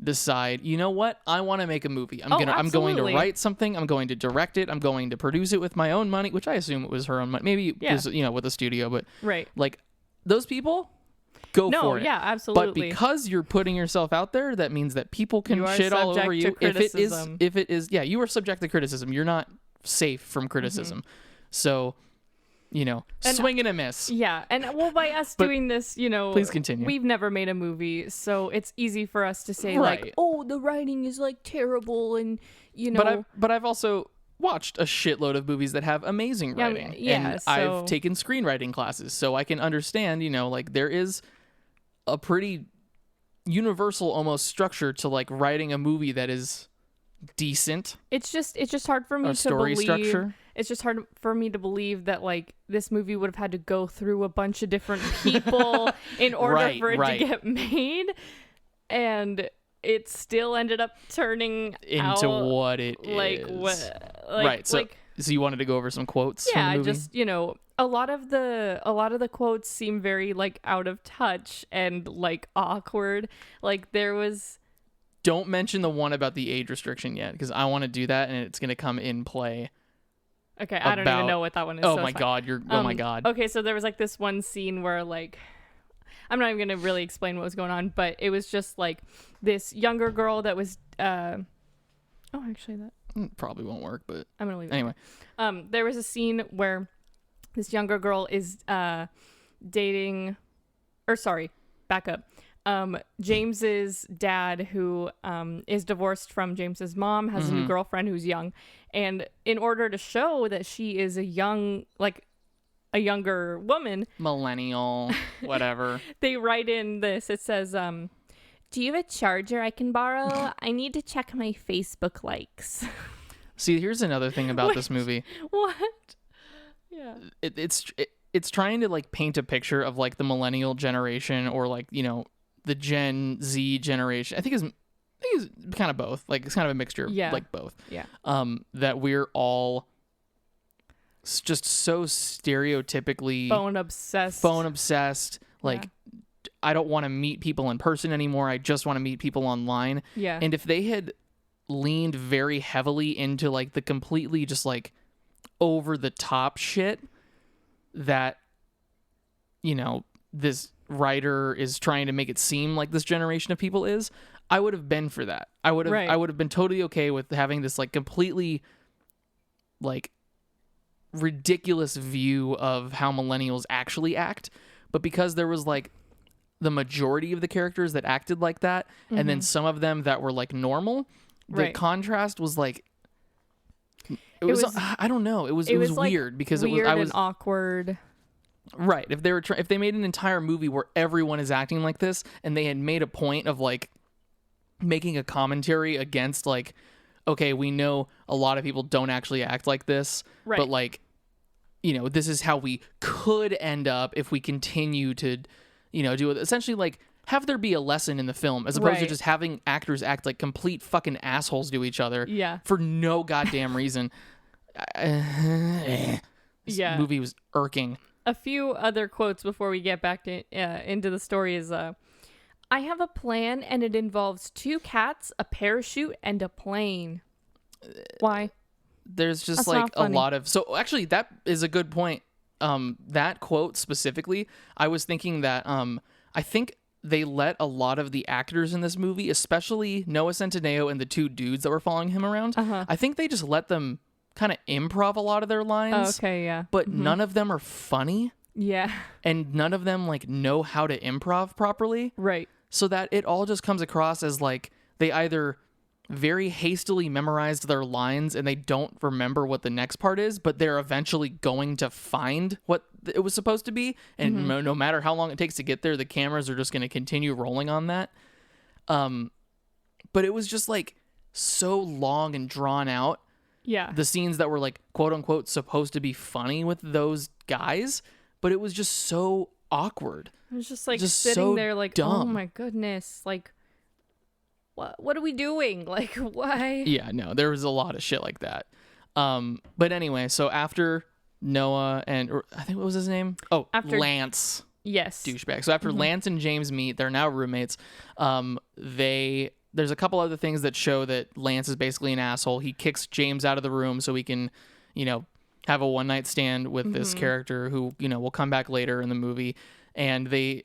decide, you know what, I want to make a movie. I'm going to write something. I'm going to direct it. I'm going to produce it with my own money, which I assume it was her own money. Maybe it was, with a studio, but like those people, go for it. Yeah, absolutely. But because you're putting yourself out there, that means that people can shit all over you. If it is, you are subject to criticism. You're not safe from criticism. So, swing and a miss. Yeah. And well, by us doing this, please continue. We've never made a movie, so it's easy for us to say like, oh, the writing is like terrible, and But I've also watched a shitload of movies that have amazing writing. And I've taken screenwriting classes, so I can understand, like there is a pretty universal almost structure to like writing a movie that is decent. It's just hard for me to story believe. Structure. It's just hard for me to believe that like this movie would have had to go through a bunch of different people in order for it to get made, and it still ended up turning into what it like is. Right. So you wanted to go over some quotes? Yeah, from the movie? just a lot of the quotes seem very like out of touch and like awkward. Like there was. Don't mention the one about the age restriction yet, because I want to do that, and it's going to come in play. Okay, I don't even know what that one is. Oh my god, oh my god. Okay, so there was like this one scene where like, I'm not even going to really explain what was going on, but it was just like this younger girl that was, actually that probably won't work, but I'm going to leave it. Anyway. There was a scene where this younger girl is back up. James's dad, who is divorced from James's mom, has a new girlfriend who's young, and in order to show that she is a younger woman, millennial, whatever, they write in this. It says, "Do you have a charger I can borrow? I need to check my Facebook likes." See, here's another thing about this movie. What? Yeah. It's trying to like paint a picture of like the millennial generation, or like the Gen Z generation. I think it's kind of both. Like it's kind of a mixture of like both. Yeah. That we're all just so stereotypically phone obsessed. Like I don't want to meet people in person anymore. I just want to meet people online. Yeah. And if they had leaned very heavily into like the completely just like over the top shit that this writer is trying to make it seem like this generation of people is, I would have been for that. I would have been totally okay with having this like completely like ridiculous view of how millennials actually act. But because there was like the majority of the characters that acted like that, and then some of them that were like normal, the contrast was like it was I don't know, it was like weird, because weird I was and awkward. Right. If they made an entire movie where everyone is acting like this, and they had made a point of like making a commentary against like, okay, we know a lot of people don't actually act like this, but like, this is how we could end up if we continue to, do it. Essentially, like, have there be a lesson in the film, as opposed to just having actors act like complete fucking assholes to each other for no goddamn reason. This movie was irking. A few other quotes before we get back to into the story is, I have a plan, and it involves 2 cats, a parachute, and a plane. Why? There's just like a lot of... So actually, that is a good point. That quote specifically, I was thinking that I think they let a lot of the actors in this movie, especially Noah Centineo and the 2 dudes that were following him around, I think they just let them kind of improv a lot of their lines. Oh, okay, yeah. But none of them are funny. Yeah. And none of them like know how to improv properly. Right. So that it all just comes across as like they either very hastily memorized their lines and they don't remember what the next part is, but they're eventually going to find what it was supposed to be. And no matter how long it takes to get there, the cameras are just going to continue rolling on that. But it was just like so long and drawn out. Yeah. The scenes that were like quote unquote supposed to be funny with those guys, but it was just so awkward. It was just like just sitting so there like, dumb. oh my goodness, like what are we doing? Like, why? Yeah, no, there was a lot of shit like that. But anyway, so after Noah or I think what was his name? Oh, Lance. Yes. Douchebag. So after Lance and James meet, they're now roommates. There's a couple other things that show that Lance is basically an asshole. He kicks James out of the room so he can, have a one-night stand with this character who, will come back later in the movie. And they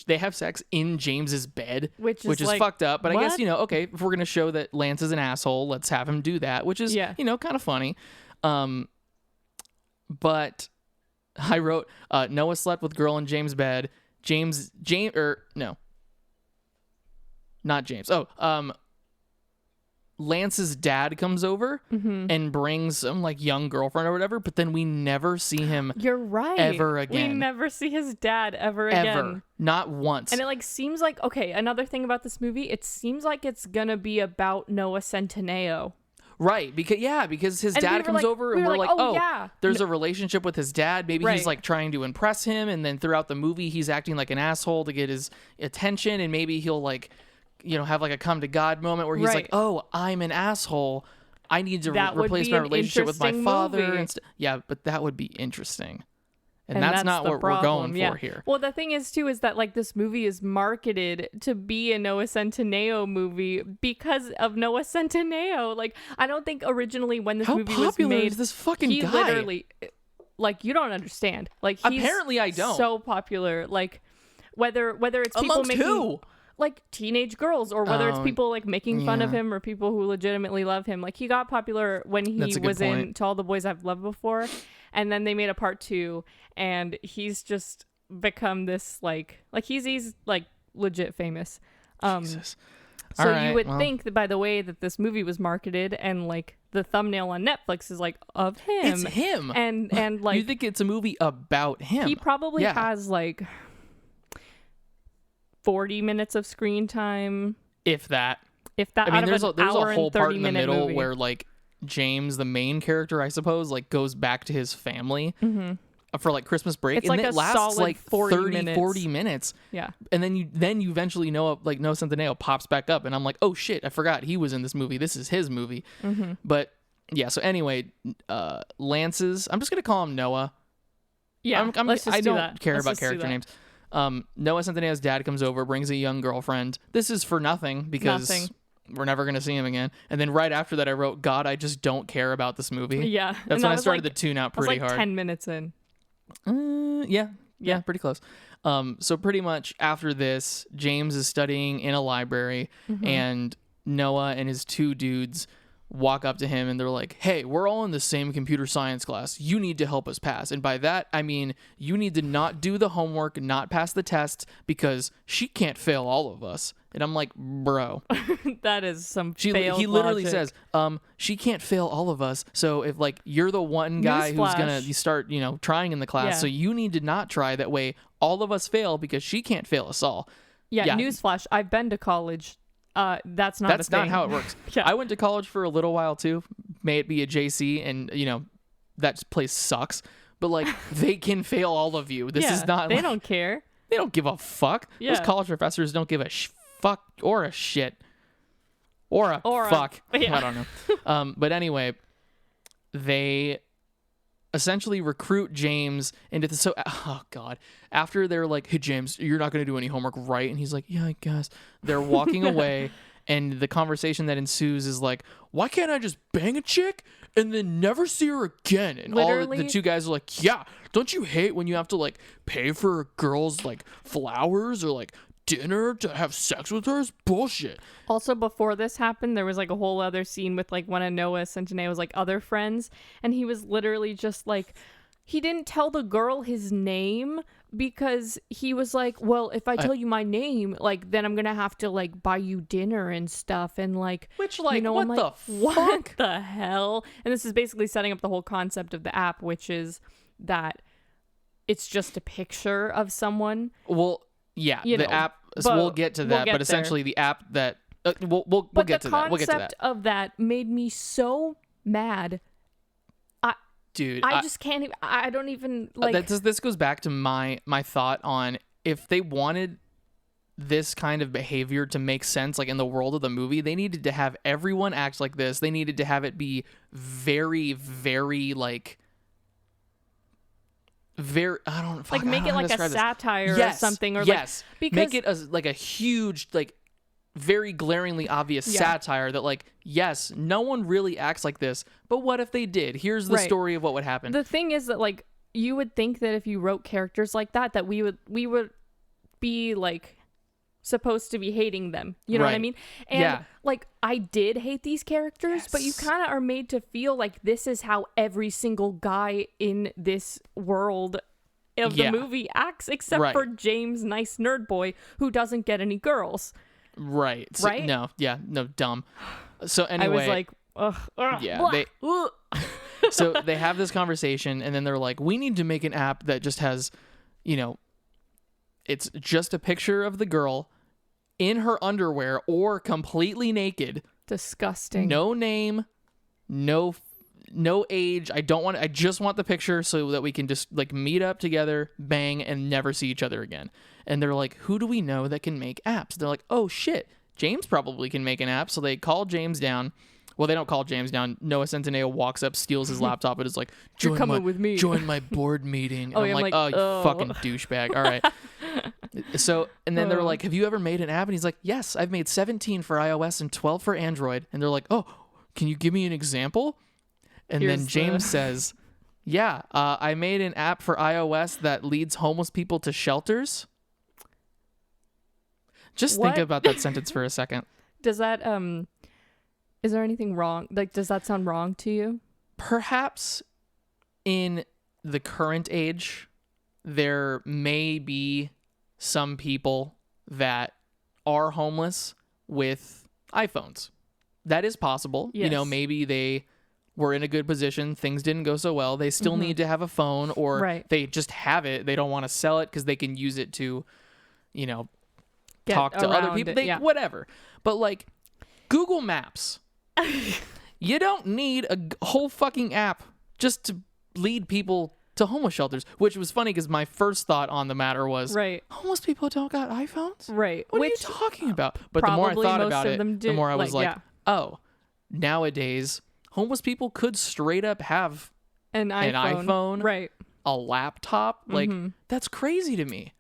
have sex in James's bed, which is like, fucked up. But what? I guess, okay, if we're going to show that Lance is an asshole, let's have him do that, which is, kind of funny. But I wrote, Noah slept with girl in James' bed. Not James. Lance's dad comes over and brings some like young girlfriend or whatever, but then we never see him. You're right. Ever again. We never see his dad ever again. Not once. And it like seems like, okay, another thing about this movie, it seems like it's gonna be about Noah Centineo. Right, because his dad comes over and we're like, there's a relationship with his dad. Maybe he's like trying to impress him, and then throughout the movie he's acting like an asshole to get his attention, and maybe he'll like have like a come to God moment where he's like, oh, I'm an asshole. I need to replace my relationship with my father. Yeah, but that would be interesting. And that's not what we're going for here. Well, the thing is, too, is that like this movie is marketed to be a Noah Centineo movie because of Noah Centineo. Like, I don't think originally when this movie was made, is this fucking guy? Literally, like, you don't understand. Like, he's apparently I don't. So popular. Like, whether it's people amongst making who? Like teenage girls, or whether it's people like making fun of him, or people who legitimately love him. Like, he got popular when he was in To All the Boys I've Loved Before, and then they made a part 2, and he's just become this like he's like legit famous. Jesus. So you would think that by the way that this movie was marketed, and like the thumbnail on Netflix is like of him. It's him. And like you think it's a movie about him. He probably has like 40 minutes of screen time, if that. I mean, there's a whole part in the middle movie where like James, the main character, I suppose, like goes back to his family for like Christmas break, it's and like it lasts like 40 minutes. Yeah, and then you eventually know like Noah Centineo pops back up, and I'm like, oh shit, I forgot he was in this movie. This is his movie. But yeah, so anyway, Lance's, I'm just gonna call him Noah. Yeah, I don't care about character names. Noah Centineo's dad comes over, brings a young girlfriend. This is for nothing because we're never going to see him again. And then right after that, I wrote, God, I just don't care about this movie. Yeah. That's when I started to tune out pretty hard. 10 minutes in. Yeah, pretty close. So pretty much after this, James is studying in a library, and Noah and his two dudes walk up to him and they're like, hey, we're all in the same computer science class. You need to help us pass. And by that, I mean, you need to not do the homework, not pass the tests, because she can't fail all of us. And I'm like, bro. That is some He literally says, she can't fail all of us. So if like you're the one guy who's going to start, trying in the class, so you need to not try. That way all of us fail because she can't fail us all. Yeah. Newsflash. I've been to college. That's not how it works. I went to college for a little while too. May it be a JC, and that place sucks. But like they can fail all of you. This is not. They don't care. They don't give a fuck. Yeah. Those college professors don't give a fuck or a shit or a fuck. I don't know. But anyway, they essentially recruit James into the after they're like, hey James, you're not going to do any homework, right? And he's like, yeah, I guess. They're walking away, and the conversation that ensues is like, why can't I just bang a chick and then never see her again? And literally, all the two guys are like, yeah, don't you hate when you have to like pay for a girl's like flowers or like dinner to have sex with her? Is bullshit. Also, before this happened, there was like a whole other scene with like one of Noah Centineo's like other friends, and he was literally just like, he didn't tell the girl his name because he was like, well, if I tell you my name, like, then I'm gonna have to like buy you dinner and stuff, and like, which, like, you know, what I'm the like, fuck? what the hell? And this is basically setting up the whole concept of the app, which is that it's just a picture of someone. Well, yeah, you the know, app. So we'll get to that, but there. essentially the app that we'll get to that. We'll get to that. But the concept of that made me so mad. Dude, I just can't even. I don't even like. This goes back to my thought on if they wanted this kind of behavior to make sense, like in the world of the movie, they needed to have everyone act like this. They needed to have it be very, very like. Very, I don't like make it like a satire or something, or yes, like, because make it like a huge, like very glaringly obvious satire that, like, yes, no one really acts like this, but what if they did? Here's the story of what would happen. The thing is that, like, you would think that if you wrote characters like that we would be like supposed to be hating them, you know what I mean? And like, I did hate these characters, but you kind of are made to feel like this is how every single guy in this world of the movie acts, except for James, nice nerd boy who doesn't get any girls. Right. So, right? No, dumb. So anyway, I was like, ugh, yeah, so they have this conversation, and then they're like, we need to make an app that just has, you know, it's just a picture of the girl in her underwear or completely naked. Disgusting. No name, no age. I just want the picture so that we can just like meet up together, bang, and never see each other again. And they're like, who do we know that can make apps? They're like, oh shit, James probably can make an app. So they call James down. Well, they don't call James down. Noah Centineo walks up, steals his laptop, and is like, join my board meeting. And I'm like, oh, you fucking douchebag. All right. So, and then they're like, have you ever made an app? And he's like, yes, I've made 17 for iOS and 12 for Android. And they're like, oh, can you give me an example? And then James says, yeah, I made an app for iOS that leads homeless people to shelters. Just think about that sentence for a second. Does that, is there anything wrong? Like, does that sound wrong to you? Perhaps in the current age, there may be some people that are homeless with iPhones. That is possible. Yes. You know, maybe they were in a good position. Things didn't go so well. They still need to have a phone, or they just have it. They don't want to sell it because they can use it to, you know, talk to other people. Whatever. But like Google Maps, you don't need a whole fucking app just to lead people to homeless shelters, which was funny because my first thought on the matter was, homeless people don't got iPhones? Right. What are you talking about? But the more I thought about it, the more I was like, oh, nowadays, homeless people could straight up have an iPhone. Right. A laptop. Like, that's crazy to me.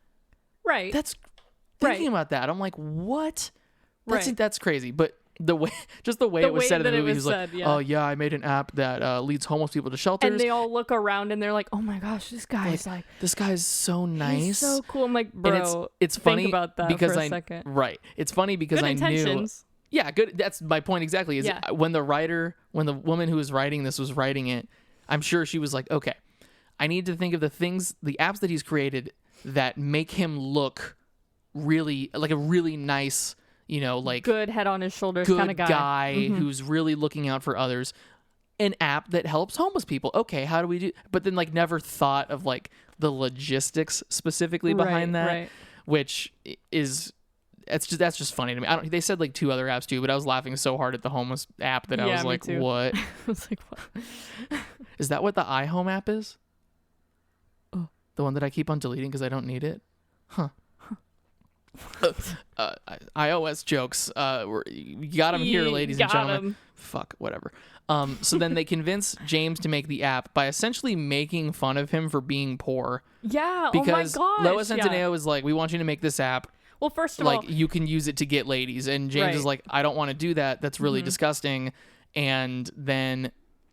Right. That's thinking about that. I'm like, what? That's crazy. But the way it was said in the movie, he was like, oh yeah, I made an app that leads homeless people to shelters. And they all look around and they're like, oh my gosh, this guy's this guy's so nice. He's so cool. I'm like, bro, and it's funny think about that because for a second. Right. It's funny because good intentions. Knew. Yeah, good. That's my point exactly. Is when the woman who was writing this was writing it, I'm sure she was like, okay, I need to think of the apps that he's created that make him look really like a really nice, you know, like good head on his shoulders kind of guy who's really looking out for others. An app that helps homeless people. Okay, how do we do? But then like never thought of like the logistics specifically behind that, which is that's just funny to me. They said like 2 other apps too, but I was laughing so hard at the homeless app that I was like, what? I was like, what? Is that what the iHome app is? Oh, the one that I keep on deleting because I don't need it? Huh. iOS jokes. You got them here, ladies and gentlemen. Fuck, whatever. So then they convince James to make the app by essentially making fun of him for being poor. Yeah, because oh my gosh. Noah Centineo is like, we want you to make this app. Well, first of all, like you can use it to get ladies, and James is like, I don't want to do that. That's really disgusting. And then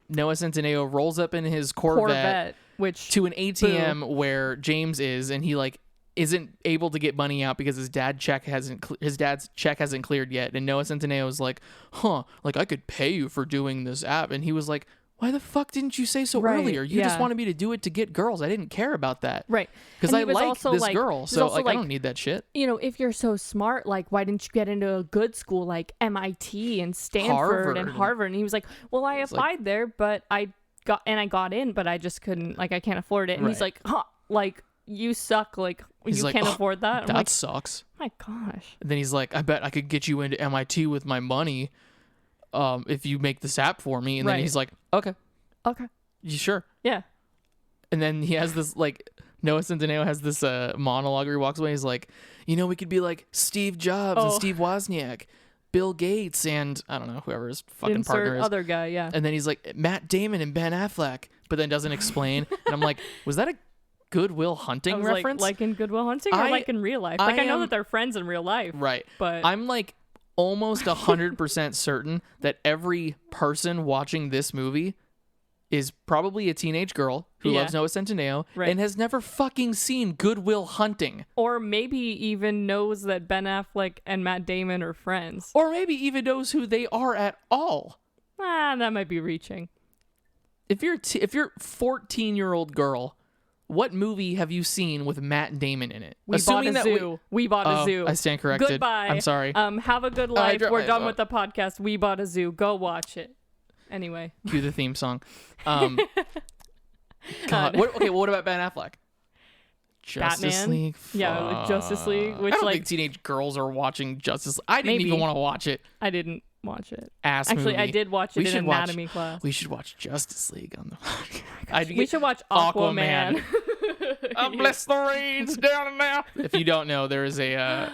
Noah Centineo rolls up in his Corvette which to an ATM where James is, and he like isn't able to get money out because his dad's check hasn't cleared yet. And Noah Centineo is like, like I could pay you for doing this app. And he was like, why the fuck didn't you say so earlier? You just wanted me to do it to get girls. I didn't care about that. Right. Because I like this girl. So like, I don't need that shit. You know, if you're so smart, like, why didn't you get into a good school like MIT and Stanford and Harvard? And he was like, well, I applied there, but I got in, but I just couldn't, like, I can't afford it. And he's like, like, you suck. Like, you can't afford that. That sucks. My gosh. And then he's like, I bet I could get you into MIT with my money. If you make this app for me. And then he's like, okay. You sure? Yeah. And then he has this, like, Noah Centineo has this monologue where he walks away. He's like, you know, we could be like Steve Jobs and Steve Wozniak, Bill Gates, and I don't know, whoever his fucking partner is. Other guy, yeah. And then he's like, Matt Damon and Ben Affleck, but then doesn't explain. And I'm like, was that a Good Will Hunting reference? Like in Good Will Hunting or like in real life? Like, I know that they're friends in real life. Right. But I'm like almost 100% certain that every person watching this movie is probably a teenage girl who loves Noah Centineo and has never fucking seen Good Will Hunting. Or maybe even knows that Ben Affleck and Matt Damon are friends. Or maybe even knows who they are at all. That might be reaching. If you're 14-year-old girl, what movie have you seen with Matt Damon in it? We bought a zoo. We bought a zoo. I stand corrected. Goodbye. I'm sorry. Have a good life. We're done with the podcast. We bought a zoo. Go watch it. Anyway. Cue the theme song. God. What about Ben Affleck? Justice Batman? League? Yeah, Justice League. Which, I don't think teenage girls are watching Justice League. I didn't even want to watch it. I didn't watch it. Actually, movie. I did watch it in anatomy class. We should watch Justice League on the we should watch Aquaman. Bless the rains down and out. If you don't know, there is a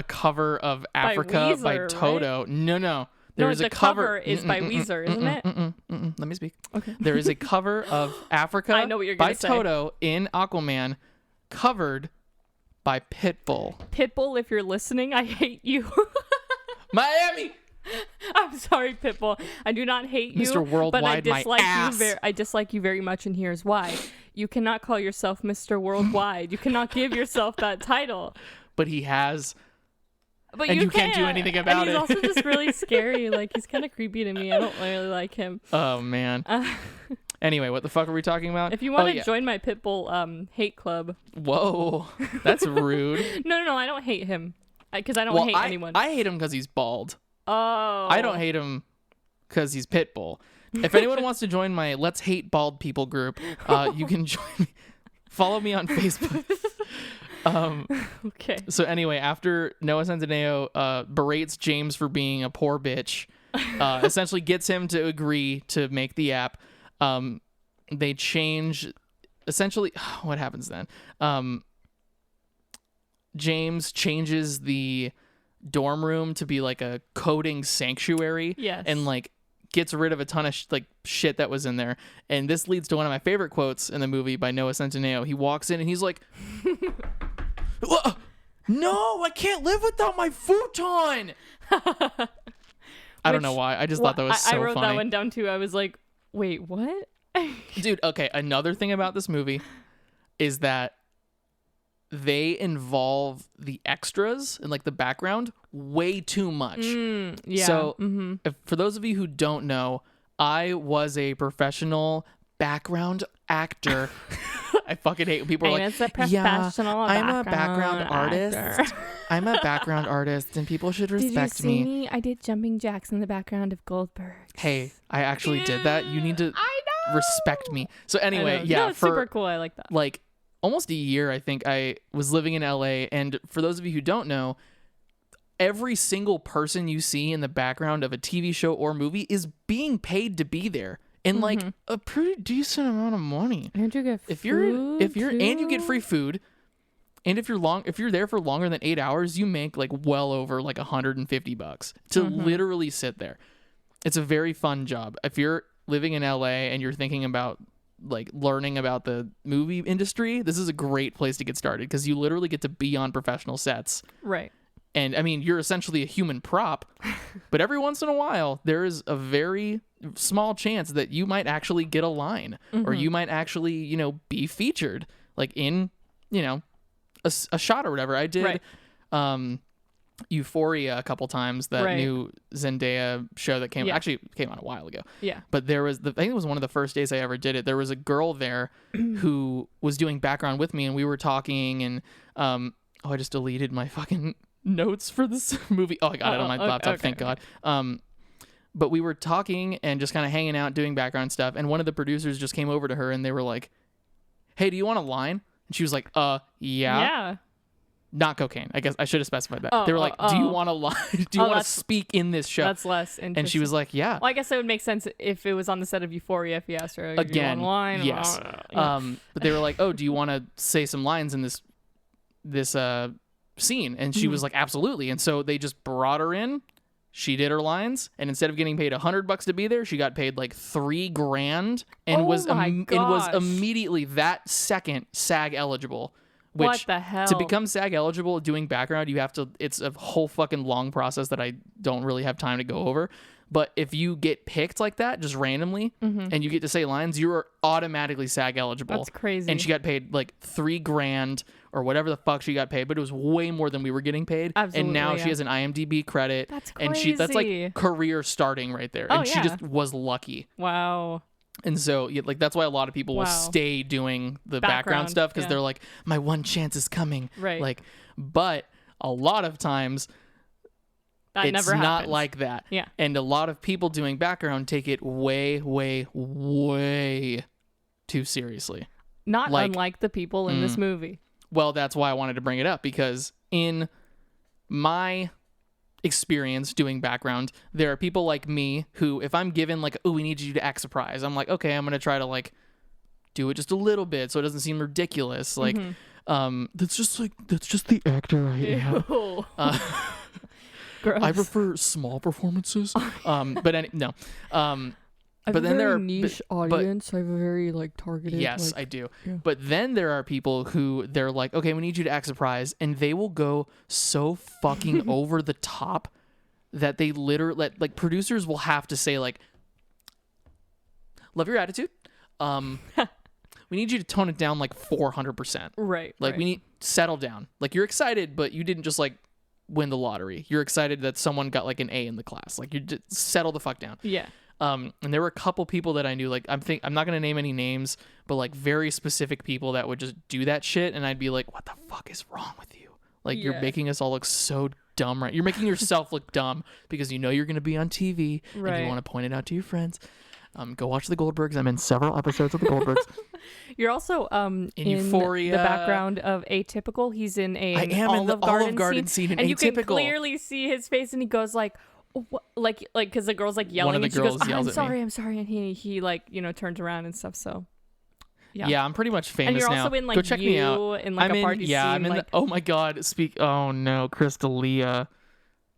cover of Africa by Toto. Right? No. There is a cover. Is by Weezer, isn't it? Let me speak. Okay. There is a cover of Africa I know what you're by gonna say. Toto in Aquaman, covered by Pitbull. Pitbull, if you're listening, I hate you. Miami. I'm sorry, Pitbull. I do not hate you, Mr. Worldwide, but I dislike my ass. I dislike you very much, and here's why. You cannot call yourself Mr. Worldwide. You cannot give yourself that title. But he has. But and you can't do anything about it. And he's also just really scary. Like, he's kind of creepy to me. I don't really like him. Oh, man. Anyway, what the fuck are we talking about? If you want to join my Pitbull hate club. Whoa. That's rude. No. I don't hate him. Because I don't hate anyone. I hate him because he's bald. Oh. I don't hate him because he's Pitbull. If anyone wants to join my Let's Hate Bald People group, you can join me. Follow me on Facebook. Okay. So anyway, after Noah Centineo berates James for being a poor bitch, essentially gets him to agree to make the app, they change. Essentially, what happens then? James changes the dorm room to be like a coding sanctuary. Yes. And like gets rid of a ton of shit that was in there. And this leads to one of my favorite quotes in the movie by Noah Centineo. He walks in and he's like, no, I can't live without my futon. I don't know why. I just thought that was so funny. I wrote that one down too. I was like, wait, what? Dude, okay. Another thing about this movie is that they involve the extras and like the background way too much. Yeah. So for those of you who don't know, I was a professional background actor. I fucking hate when people are like, I'm a background artist. I'm a background artist and people should respect me. Did you see me? I did jumping jacks in the background of Goldberg. Hey, I actually did that. You need to respect me. So anyway, yeah. No, it's super cool. I like that. Like almost a year, I think I was living in LA. And for those of you who don't know, every single person you see in the background of a TV show or movie is being paid to be there. And like a pretty decent amount of money. And you get if you're and you get free food, and if you're there for longer than 8 hours, you make like well over like $150 to literally sit there. It's a very fun job. If you're living in LA and you're thinking about like learning about the movie industry, this is a great place to get started because you literally get to be on professional sets. Right. And I mean, you're essentially a human prop, but every once in a while, there is a very small chance that you might actually get a line or you might actually, be featured like in, a shot or whatever. I did. Right. Euphoria a couple times, that new Zendaya show that came out a while ago. Yeah. But I think it was one of the first days I ever did it. There was a girl there who was doing background with me, and we were talking, and I just deleted my fucking notes for this movie. Oh, I got it on my laptop, thank God. But we were talking and just kind of hanging out, doing background stuff, and one of the producers just came over to her and they were like, "Hey, do you want a line?" And she was like, yeah. Yeah. Not cocaine. I guess I should have specified that. They were like, "Do you want to lie? Do you want to speak in this show?" That's less interesting. And she was like, "Yeah." Well, I guess it would make sense if it was on the set of Euphoria. If you asked her again, do you want a line? Yes. But they were like, "Oh, do you want to say some lines in this scene?" And she was like, "Absolutely." And so they just brought her in. She did her lines, and instead of getting paid $100 to be there, she got paid like $3,000, and was immediately that second SAG eligible. Which, what the hell? To become SAG eligible doing background, you have to, it's a whole fucking long process that I don't really have time to go over. But if you get picked like that, just randomly, and you get to say lines, you are automatically SAG eligible. That's crazy. And she got paid like $3,000 or whatever the fuck she got paid, but it was way more than we were getting paid. Absolutely, and now she has an IMDb credit. That's crazy. And that's like career starting right there. And she just was lucky. Wow. And so, like, that's why a lot of people will stay doing the background stuff, because they're like, my one chance is coming. Right. Like, but a lot of times, it's not like that. Yeah. And a lot of people doing background take it way, way, way too seriously. Not unlike the people in this movie. Well, that's why I wanted to bring it up, because in my experience doing background, there are people like me who, if I'm given like, "Oh, we need you to act surprise," I'm like, okay, I'm gonna try to like do it just a little bit so it doesn't seem ridiculous. Like, that's just the actor I am. I prefer small performances. No. But then there are niche audience. I have a very like targeted. Yes, I do. Yeah. But then there are people who they're like, okay, we need you to act surprise, and they will go so fucking over the top that they literally like producers will have to say like, "Love your attitude. We need you to tone it down like 400%. Right. Like we need settle down. Like you're excited, but you didn't just like win the lottery. You're excited that someone got like an A in the class. Like you just settle the fuck down." Yeah. And there were a couple people that I knew, like I'm not gonna name any names, but like very specific people that would just do that shit, and I'd be like, "What the fuck is wrong with you? Like you're making us all look so dumb, right? You're making yourself look dumb because you know you're gonna be on TV, and you want to point it out to your friends." Go watch the Goldbergs. I'm in several episodes of the Goldbergs. You're also in Euphoria, the background of Atypical. He's in I am in the Olive Garden scene in and Atypical. You can clearly see his face, and he goes like, what? like because the girl's like yelling, and she goes, "I'm sorry," and he like turns around and stuff. So yeah, I'm pretty much famous now. And you're also in like Go check me out. In like a party scene. I'm in. Oh my god! Oh no, Crystalia.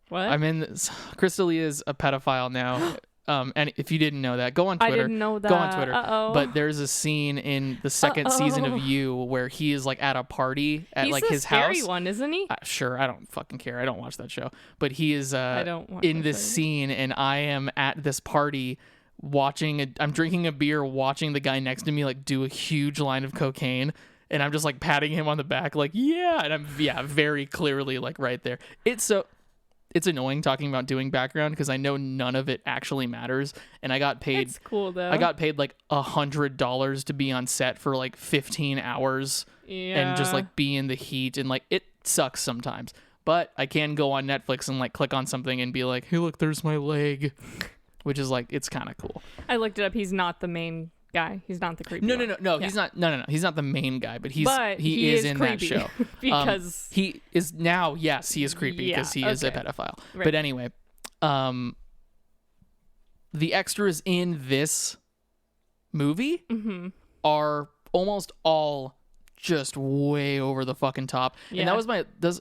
What? I'm in. Crystalia's a pedophile now. And if you didn't know that, go on Twitter. I didn't know that. Go on Twitter. Uh-oh. But there's a scene in the second season of You where he is like at a party at like his house. He's the scary one, isn't he? Sure, I don't fucking care. I don't watch that show. But he is in this scene, and I am at this party I'm drinking a beer, watching the guy next to me like do a huge line of cocaine, and I'm just like patting him on the back like, yeah, and I'm very clearly like right there. It's annoying talking about doing background because I know none of it actually matters, and I got paid. That's cool though. I got paid like $100 to be on set for like 15 hours and just like be in the heat, and like it sucks sometimes. But I can go on Netflix and like click on something and be like, "Hey, look, there's my leg," which is like it's kind of cool. I looked it up. He's not the main guy. He's not the creepy. No. He's not. No. He's not the main guy, but he is in creepy that show because he is now. Yes, he is creepy because he is a pedophile. Right. But anyway, the extras in this movie are almost all just way over the fucking top, and that was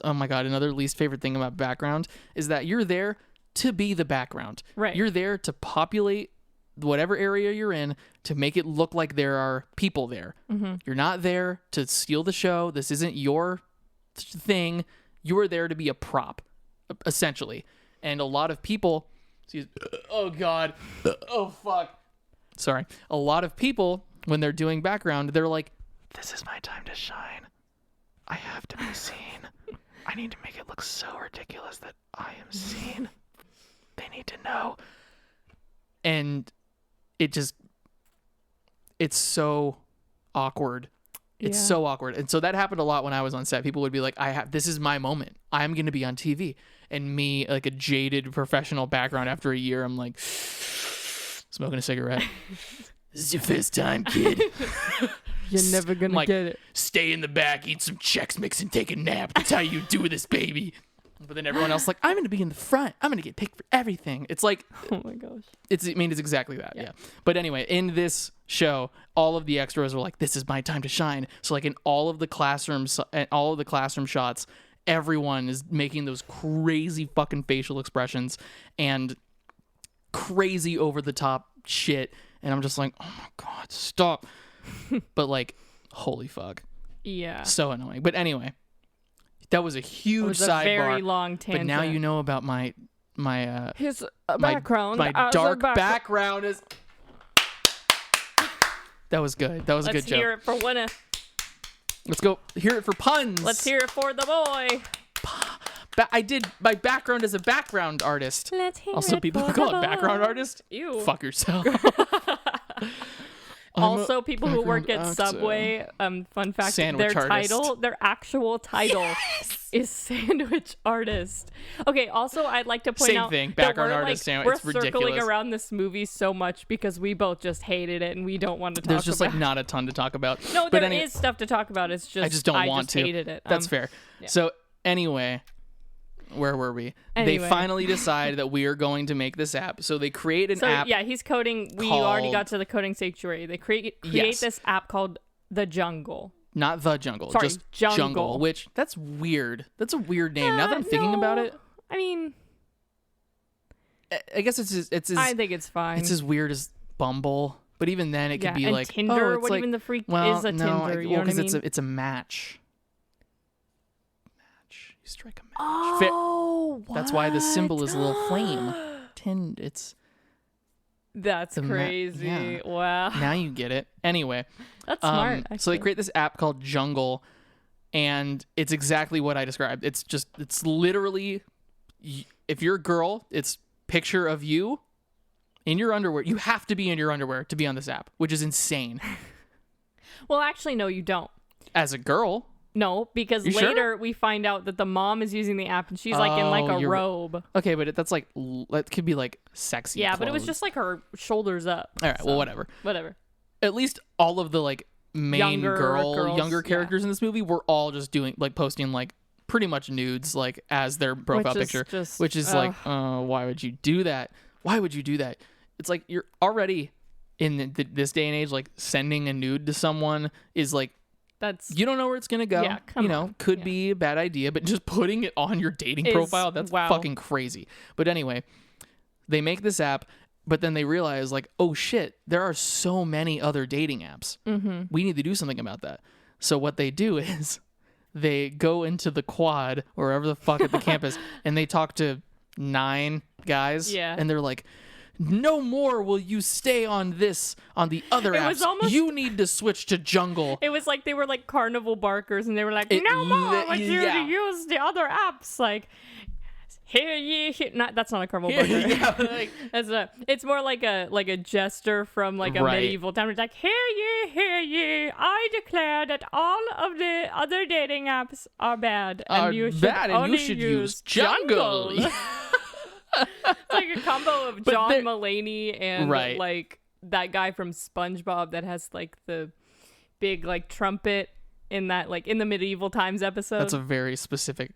oh my god, another least favorite thing about background is that you're there to be the background. Right. You're there to populate whatever area you're in to make it look like there are people there. You're not there to steal the show. This isn't your thing. You are there to be a prop, essentially. And a lot of people, oh god, oh fuck, sorry. A lot of people, when they're doing background, they're like, "This is my time to shine. I have to be seen. I I need to make it look so ridiculous that I am seen. They need to know. And it's so awkward. It's so awkward. And so that happened a lot when I was on set. People would be like, this is my moment. I'm going to be on TV. And me, like a jaded professional background after a year, I'm like, smoking a cigarette. This is your first time, kid. You're never going to get it. Stay in the back, eat some Chex Mix, and take a nap. That's how you do this, baby. But then everyone else is like, I'm going to be in the front. I'm going to get picked for everything. It's like, oh my gosh. It's exactly that. Yeah. But anyway, in this show, all of the extras were like, this is my time to shine. So like in all of the classroom shots, everyone is making those crazy fucking facial expressions and crazy over the top shit. And I'm just like, oh my God, stop. But like, holy fuck. Yeah. So annoying. But anyway, that was a huge sidebar. Very long tangent. But now you know about my his background. My dark background is. That was good. That was a good joke. Let's hear it for winner. Let's go hear it for puns. Let's hear it for the boy. I did my background as a background artist. Let's hear also, it people for who call the it background boy. artist. Ew. Fuck yourself. Also, people who work at Subway, fun fact, their actual title is sandwich artist. Okay, also, I'd like to point out Same thing, background artist, sandwich. It's ridiculous. We're circling around this movie so much because we both just hated it and we don't want to talk about it. There's just like not a ton to talk about. No, there is stuff to talk about. It's just, I just don't want to. Hated it. That's fair. Yeah. So anyway, where were we? They finally decide that we are going to make this app. So they create an app. Yeah, he's coding. We already got to the coding sanctuary. They create this app called The Jungle. Not The Jungle. Sorry, just Jungle. Which, that's weird. That's a weird name. Now that I'm thinking about it. I mean, I guess I think it's fine. It's as weird as Bumble. But even then, it could be like Tinder. Oh, what even the freak is a Tinder? You know what I mean? It's a match. You strike a match. Oh, what? That's why the symbol is a little flame. That's crazy. Yeah. Wow. Now you get it. Anyway. That's smart. So they create this app called Jungle, and it's exactly what I described. It's literally, if you're a girl, it's picture of you in your underwear. You have to be in your underwear to be on this app, which is insane. Well, actually, no, you don't. As a girl. No, because later we find out that the mom is using the app and she's like in like a robe. Okay, but that's like, that could be like sexy clothes. But it was just like her shoulders up. All right, well, whatever. At least all of the like main younger characters in this movie were all just doing like posting like pretty much nudes like as their profile picture, which is like, why would you do that? Why would you do that? It's like you're already in this day and age, like sending a nude to someone is like, you don't know where it's gonna go. Yeah, could be a bad idea, but just putting it on your dating profile, that's fucking crazy. But anyway, they make this app, but then they realize like, oh shit, there are so many other dating apps. Mm-hmm. We need to do something about that. So what they do is they go into the quad or wherever the fuck at the campus, and they talk to 9 guys. Yeah, and they're like, no more will you stay on the other apps. You need to switch to Jungle. It was like they were like carnival barkers and they were like, no more would you to use the other apps. Like, hear ye, that's not a carnival barker. It's more like a jester from like a medieval time. It's like, hear ye, I declare that all of the other dating apps are bad and you should use Jungle. It's like a combo of John Mulaney and like that guy from SpongeBob that has like the big like trumpet in that like in the medieval times episode. That's a very specific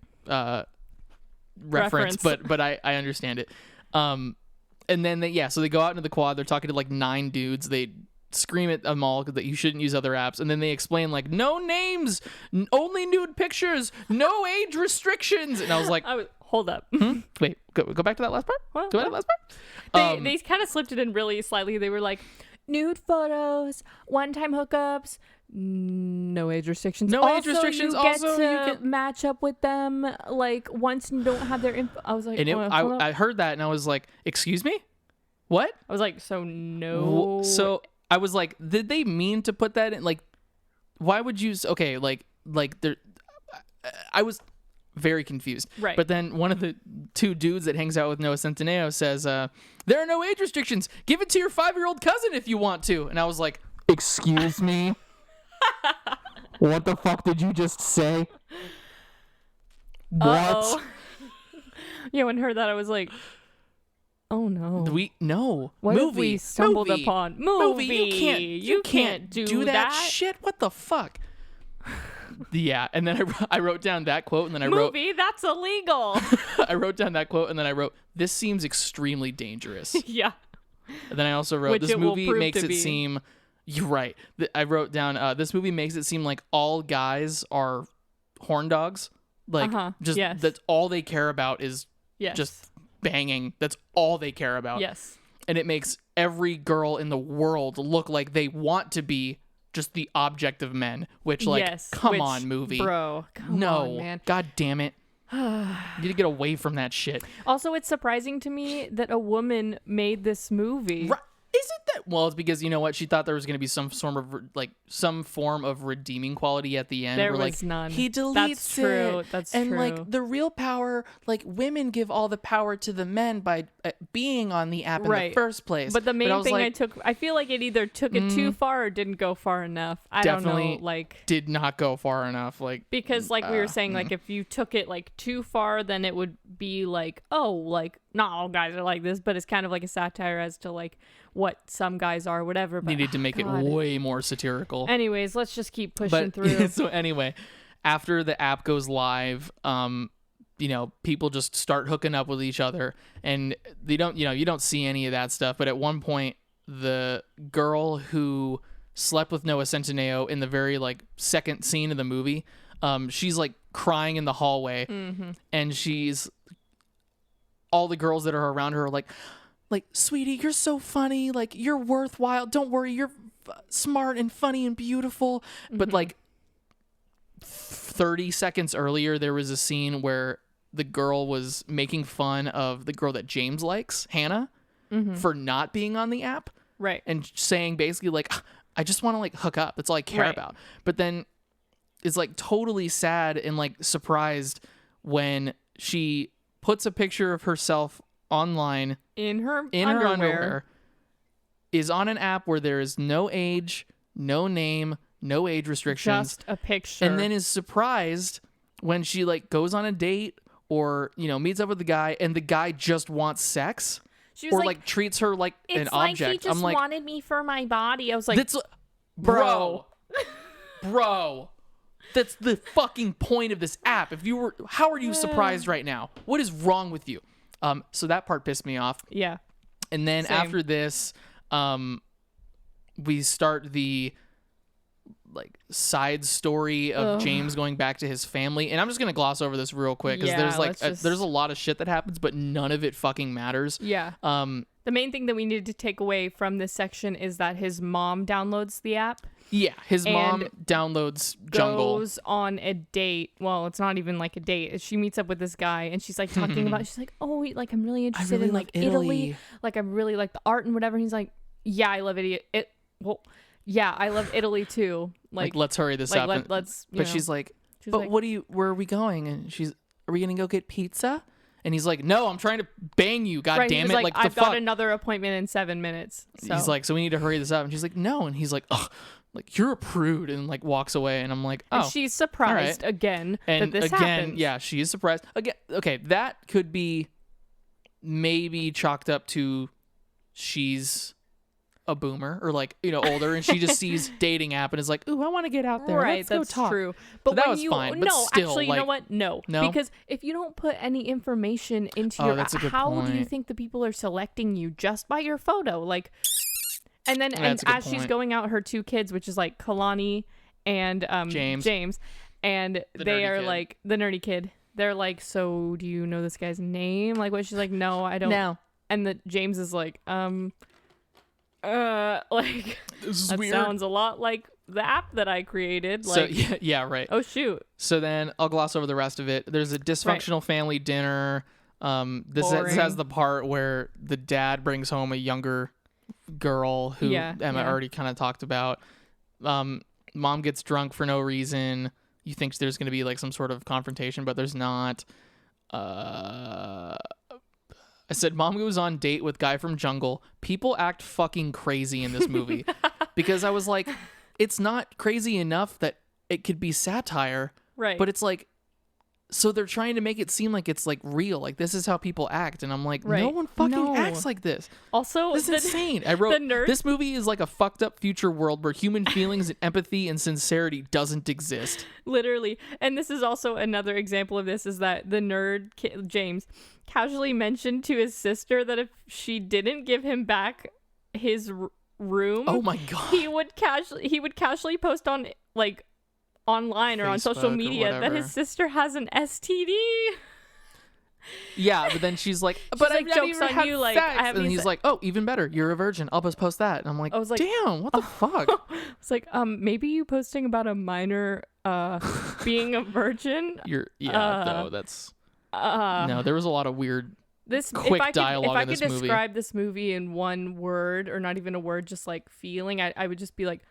reference. but I understand it. And then so they go out into the quad. They're talking to like 9 dudes. They scream at them all that you shouldn't use other apps, and then they explain like no names, only nude pictures, no age restrictions, and I was like, hold up. Wait, go back to that last part. Go back to that last part. They kind of slipped it in really slightly. They were like, nude photos, one-time hookups, no age restrictions. Age restrictions. You get to match up with them like once you don't have their info. I was like, and I heard that and I was like, excuse me, what? I was like, so no. So I was like, did they mean to put that in? Like, why would you? Okay, like there. I was very confused. Right. But then one of the two dudes that hangs out with Noah Centineo says, there are no age restrictions. Give it to your 5-year-old cousin if you want to. And I was like, excuse me? What the fuck did you just say? What? Yeah, when I heard that, I was like, oh no. What have we stumbled upon? Movie. You can't do that shit. What the fuck? Yeah, and then I wrote down that quote, and then I wrote, movie, that's illegal. I wrote down that quote, and then I wrote, this seems extremely dangerous. Yeah. And then I also wrote, this movie makes it seem, you're right. I wrote down, this movie makes it seem like all guys are horn dogs. Like, that's all they care about is just banging. That's all they care about. Yes. And it makes every girl in the world look like they want to be just the object of men, which, like, come on, movie. Bro, come on, man. God damn it. You need to get away from that shit. Also, it's surprising to me that a woman made this movie. Is it that? Well, it's because, you know what? She thought there was going to be some form of redeeming quality at the end. There where, was none. He deletes That's true. That's and, true. like, the real power, like, women give all the power to the men by being on the app in the first place. But the main thing I feel like it either took it too far or didn't go far enough. I don't know. Like, did not go far enough. Like, because, like we were saying, like, if you took it, like, too far, then it would be like, oh, like, not all guys are like this, but it's kind of like a satire as to, like, what some guys are, whatever. But, needed to make it way more satirical. Anyways, let's just keep pushing through. So anyway, after the app goes live, you know, people just start hooking up with each other, and they don't, you know, you don't see any of that stuff. But at one point, the girl who slept with Noah Centineo in the very, like, second scene of the movie, she's, like, crying in the hallway, and she's, all the girls that are around her are like, sweetie, you're so funny. Like, you're worthwhile. Don't worry. You're smart and funny and beautiful. But, like, 30 seconds earlier, there was a scene where the girl was making fun of the girl that James likes, Hannah, for not being on the app. Right. And saying basically, like, I just want to, like, hook up. That's all I care about. But then is, like, totally sad and, like, surprised when she puts a picture of herself online in her underwear, is on an app where there is no age, no name, no age restrictions, just a picture, and then is surprised when she, like, goes on a date or, you know, meets up with the guy and the guy just wants sex. She was or like treats her like an object. He just I'm like, wanted me for my body. I was like, that's, bro, that's the fucking point of this app. How are you surprised right now? What is wrong with you? So that part pissed me off. Yeah. And then after this, we start the, like, side story of James going back to his family, and I'm just gonna gloss over this real quick because there's a lot of shit that happens, but none of it fucking matters. Yeah. The main thing that we needed to take away from this section is that his mom downloads the app. Yeah, his mom downloads Jungle. Goes on a date. Well, it's not even like a date. She meets up with this guy, and she's like talking about. She's like, "Oh, like I'm really interested in like Italy. Like I really like the art and whatever." And he's like, "Yeah, I love Italy. Yeah, I love Italy too. Like let's hurry this up." Let's. She's like, "But where are we going?" And "Are we gonna go get pizza?" And he's like, "No, I'm trying to bang you. God damn it! Like I've got another appointment in 7 minutes." So. He's like, "So we need to hurry this up." And she's like, "No." And he's like, "Ugh. Like, you're a prude," and, like, walks away. And I'm like, oh. And she's surprised again that this happens. Yeah, she is surprised. Again, okay, that could be maybe chalked up to she's a boomer or, like, you know, older, and she just sees dating app and is like, "Ooh, I want to get out there. Right, Let's that's go talk." true. But that was fine. But still, actually, like, you know what? No, because if you don't put any information into your app, how do you think the people are selecting you just by your photo? Like. And then as she's going out her two kids, which is like Kalani and James, and they are like the nerdy kid. They're like, "So do you know this guy's name?" Like, what? She's like, "No, I don't." No. And the James is like, like, this is weird. Sounds a lot like the app that I created. Like, so yeah, right. Oh shoot. So then I'll gloss over the rest of it. There's a dysfunctional family dinner. This has the part where the dad brings home a younger girl who Emma already kind of talked about. Mom gets drunk for no reason. you think there's going to be like some sort of confrontation, but there's not. I said, mom goes on date with guy from Jungle. People act fucking crazy in this movie. Because I was like, it's not crazy enough that it could be satire. Right. But it's like, so they're trying to make it seem like it's like real. Like this is how people act. And I'm like, no one fucking acts like this. Also, this is insane. I wrote, this movie is like a fucked up future world where human feelings and empathy and sincerity doesn't exist. Literally. And this is also another example of this, is that the nerd James casually mentioned to his sister that if she didn't give him back his room, oh my god, he would casually post on like online or on social media that his sister has an STD. Yeah, but then she's like, but like, jokes on you, like, I have. And he's like, oh, even better, you're a virgin. I'll just post that. And I'm like, I was like, damn, what the fuck? It's like, maybe you posting about a minor being a virgin. No, that's no. There was a lot of weird. Quick dialogue in this movie. If I could describe this movie in one word, or not even a word, just like feeling, I would just be like,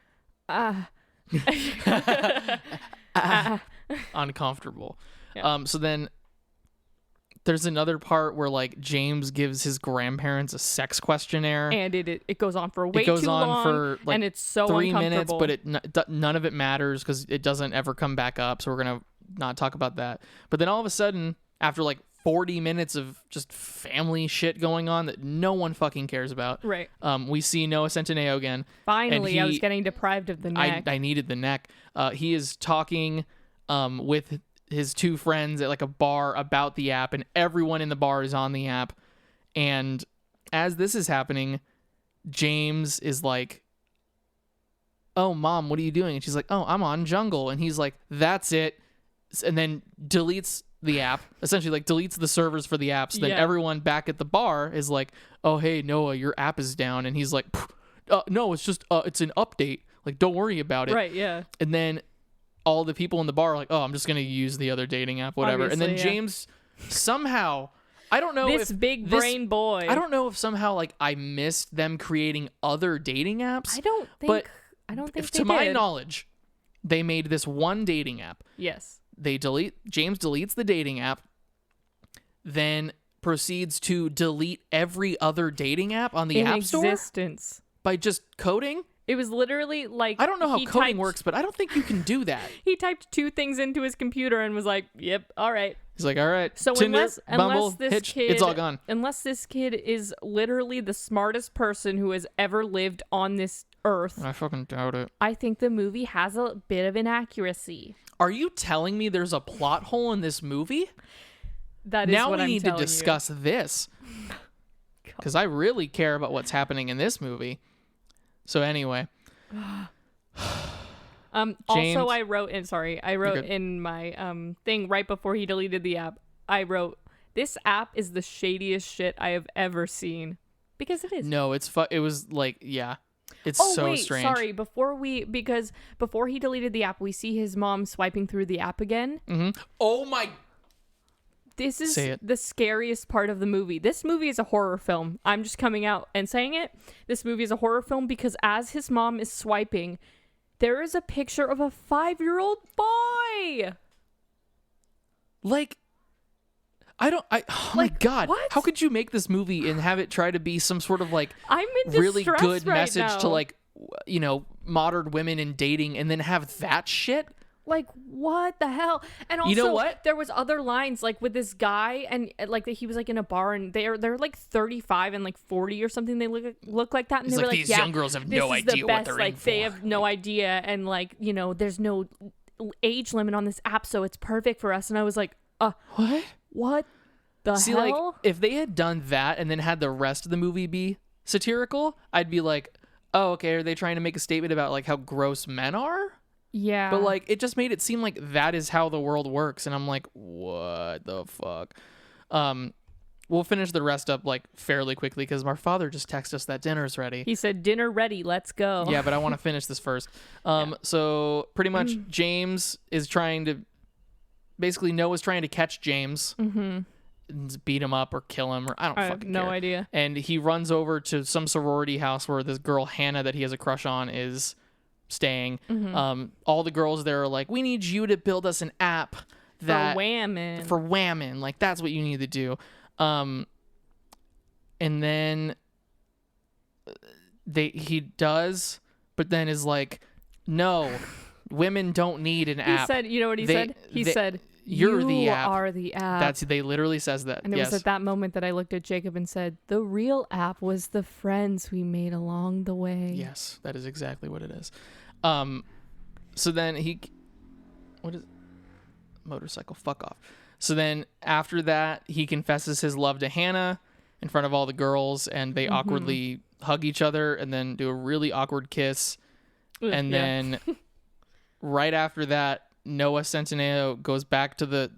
uncomfortable. Yeah. So then there's another part where like James gives his grandparents a sex questionnaire, and it goes on for way too long. It goes on for like, and it's so 3 minutes, but none of it matters because it doesn't ever come back up. So we're gonna not talk about that. But then all of a sudden, after like 40 minutes of just family shit going on that no one fucking cares about. Right. We see Noah Centineo again. Finally, I was getting deprived of the neck. I needed the neck. He is talking with his two friends at like a bar about the app, and everyone in the bar is on the app. And as this is happening, James is like, oh, Mom, what are you doing? And she's like, oh, I'm on Jungle. And he's like, that's it. And then deletes the app, essentially like deletes the servers for the apps. Then everyone back at the bar is like, oh, hey, Noah, your app is down. And he's like, no, it's just it's an update, like don't worry about it. Right. Yeah. And then all the people in the bar are like, oh, I'm just gonna use the other dating app, whatever. Obviously, and then James somehow, I don't know, this big brain boy, I don't know if somehow like I missed them creating other dating apps. I don't think to my knowledge, they made this one dating app. Yes. James deletes the dating app, then proceeds to delete every other dating app on the App Store by just coding. It was literally like, I don't know how coding works, but I don't think you can do that. He typed 2 things into his computer and was like, "Yep, all right." He's like, "All right." So Tinder, Bumble, Hitch, it's all gone. Unless this kid is literally the smartest person who has ever lived on this earth, I fucking doubt it. I think the movie has a bit of inaccuracy. Are you telling me there's a plot hole in this movie? That is now what we I'm need to discuss this, because I really care about what's happening in this movie. So anyway, also I wrote in my thing right before he deleted the app. I wrote, this app is the shadiest shit I have ever seen, because it is. No, it was like, yeah. It's strange. Sorry. Before he deleted the app, we see his mom swiping through the app again. Mm-hmm. Oh my! This is the scariest part of the movie. This movie is a horror film. I'm just coming out and saying it. This movie is a horror film because as his mom is swiping, there is a picture of a 5-year-old boy. Like, my God. What? How could you make this movie and have it try to be some sort of like I'm in really good message now. to like, modern women and dating, and then have that shit? Like, what the hell? And also, you know what? There was other lines like with this guy, and like he was like in a bar, and they're like 35 and like 40 or something. They look like that, and they were like, these young girls have no idea what they're in for. They have no idea, and like there's no age limit on this app, so it's perfect for us. And I was like, what the hell? Like, if they had done that and then had the rest of the movie be satirical, I'd be like, oh, okay, are they trying to make a statement about like how gross men are? Yeah. But like, it just made it seem like that is how the world works, and I'm like, what the fuck? We'll finish the rest up like fairly quickly because our father just texted us that dinner's ready. He said, dinner ready, let's go. Yeah, but I want to finish this first. So pretty much James is trying to, basically Noah's trying to catch James. Mm-hmm. And beat him up or kill him, or I have no idea. And he runs over to some sorority house where this girl Hannah that he has a crush on is staying. All the girls there are like, we need you to build us an app that for whammon. Like, that's what you need to do. And then he does, but then is like, no, women don't need an app. He said, you know what he said? He said, you're the app. You are the app. They literally says that. And it was at that moment that I looked at Jacob and said, the real app was the friends we made along the way. Yes, that is exactly what it is. So then what is motorcycle? Fuck off. So then after that, he confesses his love to Hannah in front of all the girls, and they awkwardly hug each other and then do a really awkward kiss. And then right after that, Noah Centineo goes back to the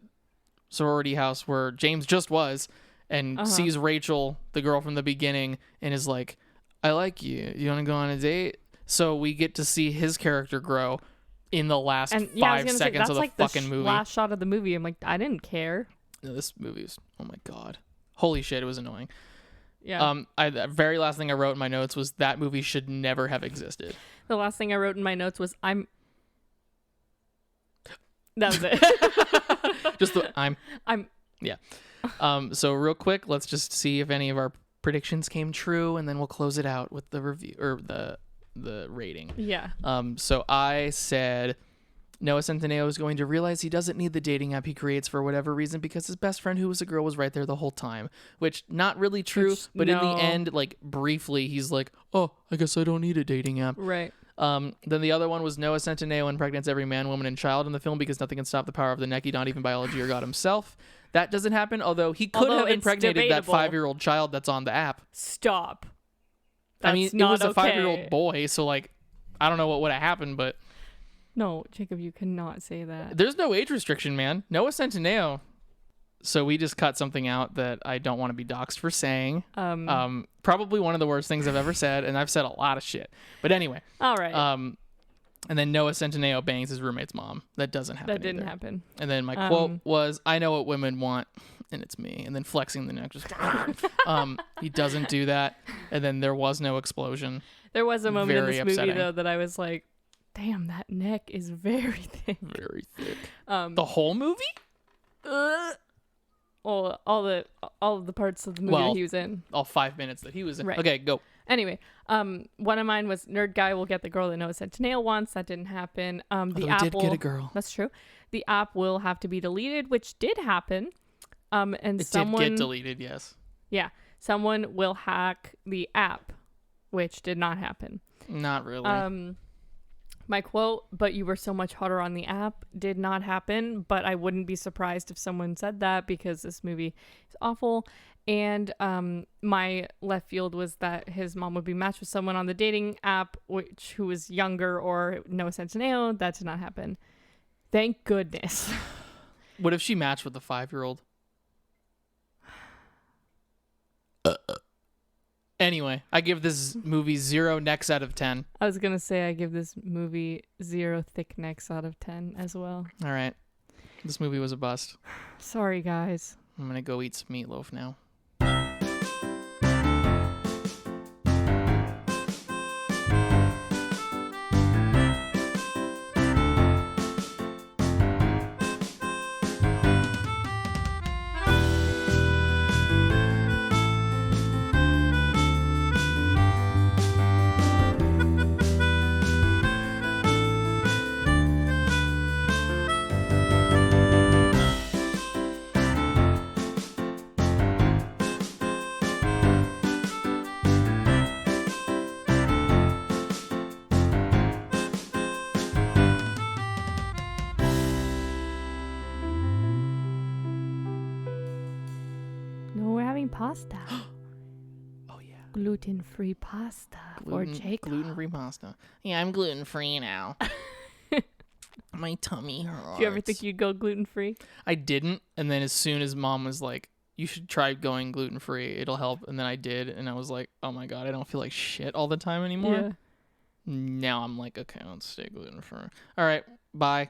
sorority house where James just was and sees Rachel, the girl from the beginning, and is like, I like you. You want to go on a date? So we get to see his character grow in the last 5 seconds of the fucking movie. Last shot of the movie. I'm like, I didn't care. No, this movie is, oh my God. Holy shit, it was annoying. Yeah. The very last thing I wrote in my notes was that movie should never have existed. The last thing I wrote in my notes was that was it. Just yeah. So real quick, let's just see if any of our predictions came true, and then we'll close it out with the review or the rating. Yeah. So I said Noah Centineo is going to realize he doesn't need the dating app he creates for whatever reason because his best friend, who was a girl, was right there the whole time. Which, not really true, but in the end, like, briefly, he's like, oh, I guess I don't need a dating app. Right. Then the other one was Noah Centineo impregnates every man, woman, and child in the film because nothing can stop the power of the Neki, not even biology or God himself. That doesn't happen, although he could have impregnated that 5-year-old child that's on the app. Stop. I mean, it was a 5-year-old boy, so, like, I don't know what would have happened, but... No, Jacob, you cannot say that. There's no age restriction, man. Noah Centineo. So we just cut something out that I don't want to be doxxed for saying. Probably one of the worst things I've ever said, and I've said a lot of shit. But anyway. All right. And then Noah Centineo bangs his roommate's mom. That doesn't happen. That didn't happen. And then my quote was, I know what women want, and it's me. And then flexing the neck. Just he doesn't do that. And then there was no explosion. There was a moment in this movie, though, that I was like, damn, that neck is very thick. Very thick. The whole movie? All of the parts of the movie that he was in. All 5 minutes that he was in. Right. Okay, go. Anyway, one of mine was nerd guy will get the girl that Noah Centineo wants. That didn't happen. The app did get a girl. That's true. The app will have to be deleted, which did happen. And it did get deleted, yes. Yeah. Someone will hack the app, which did not happen. Not really. My quote, but you were so much hotter on the app, did not happen, but I wouldn't be surprised if someone said that because this movie is awful. And my left field was that his mom would be matched with someone on the dating app, who was younger or Noah Centineo. That did not happen. Thank goodness. What if she matched with a 5-year-old? Anyway, I give this movie 0 necks out of 10. I was going to say I give this movie 0 thick necks out of 10 as well. All right. This movie was a bust. Sorry, guys. I'm going to go eat some meatloaf now. Pasta. Oh, yeah. Gluten-free pasta for Jacob. Gluten-free pasta. Yeah, I'm gluten-free now. My tummy hurts. Do you ever think you'd go gluten-free? I didn't. And then as soon as mom was like, you should try going gluten-free. It'll help. And then I did. And I was like, oh, my God, I don't feel like shit all the time anymore. Yeah. Now I'm like, okay, let's stay gluten-free. All right. Bye.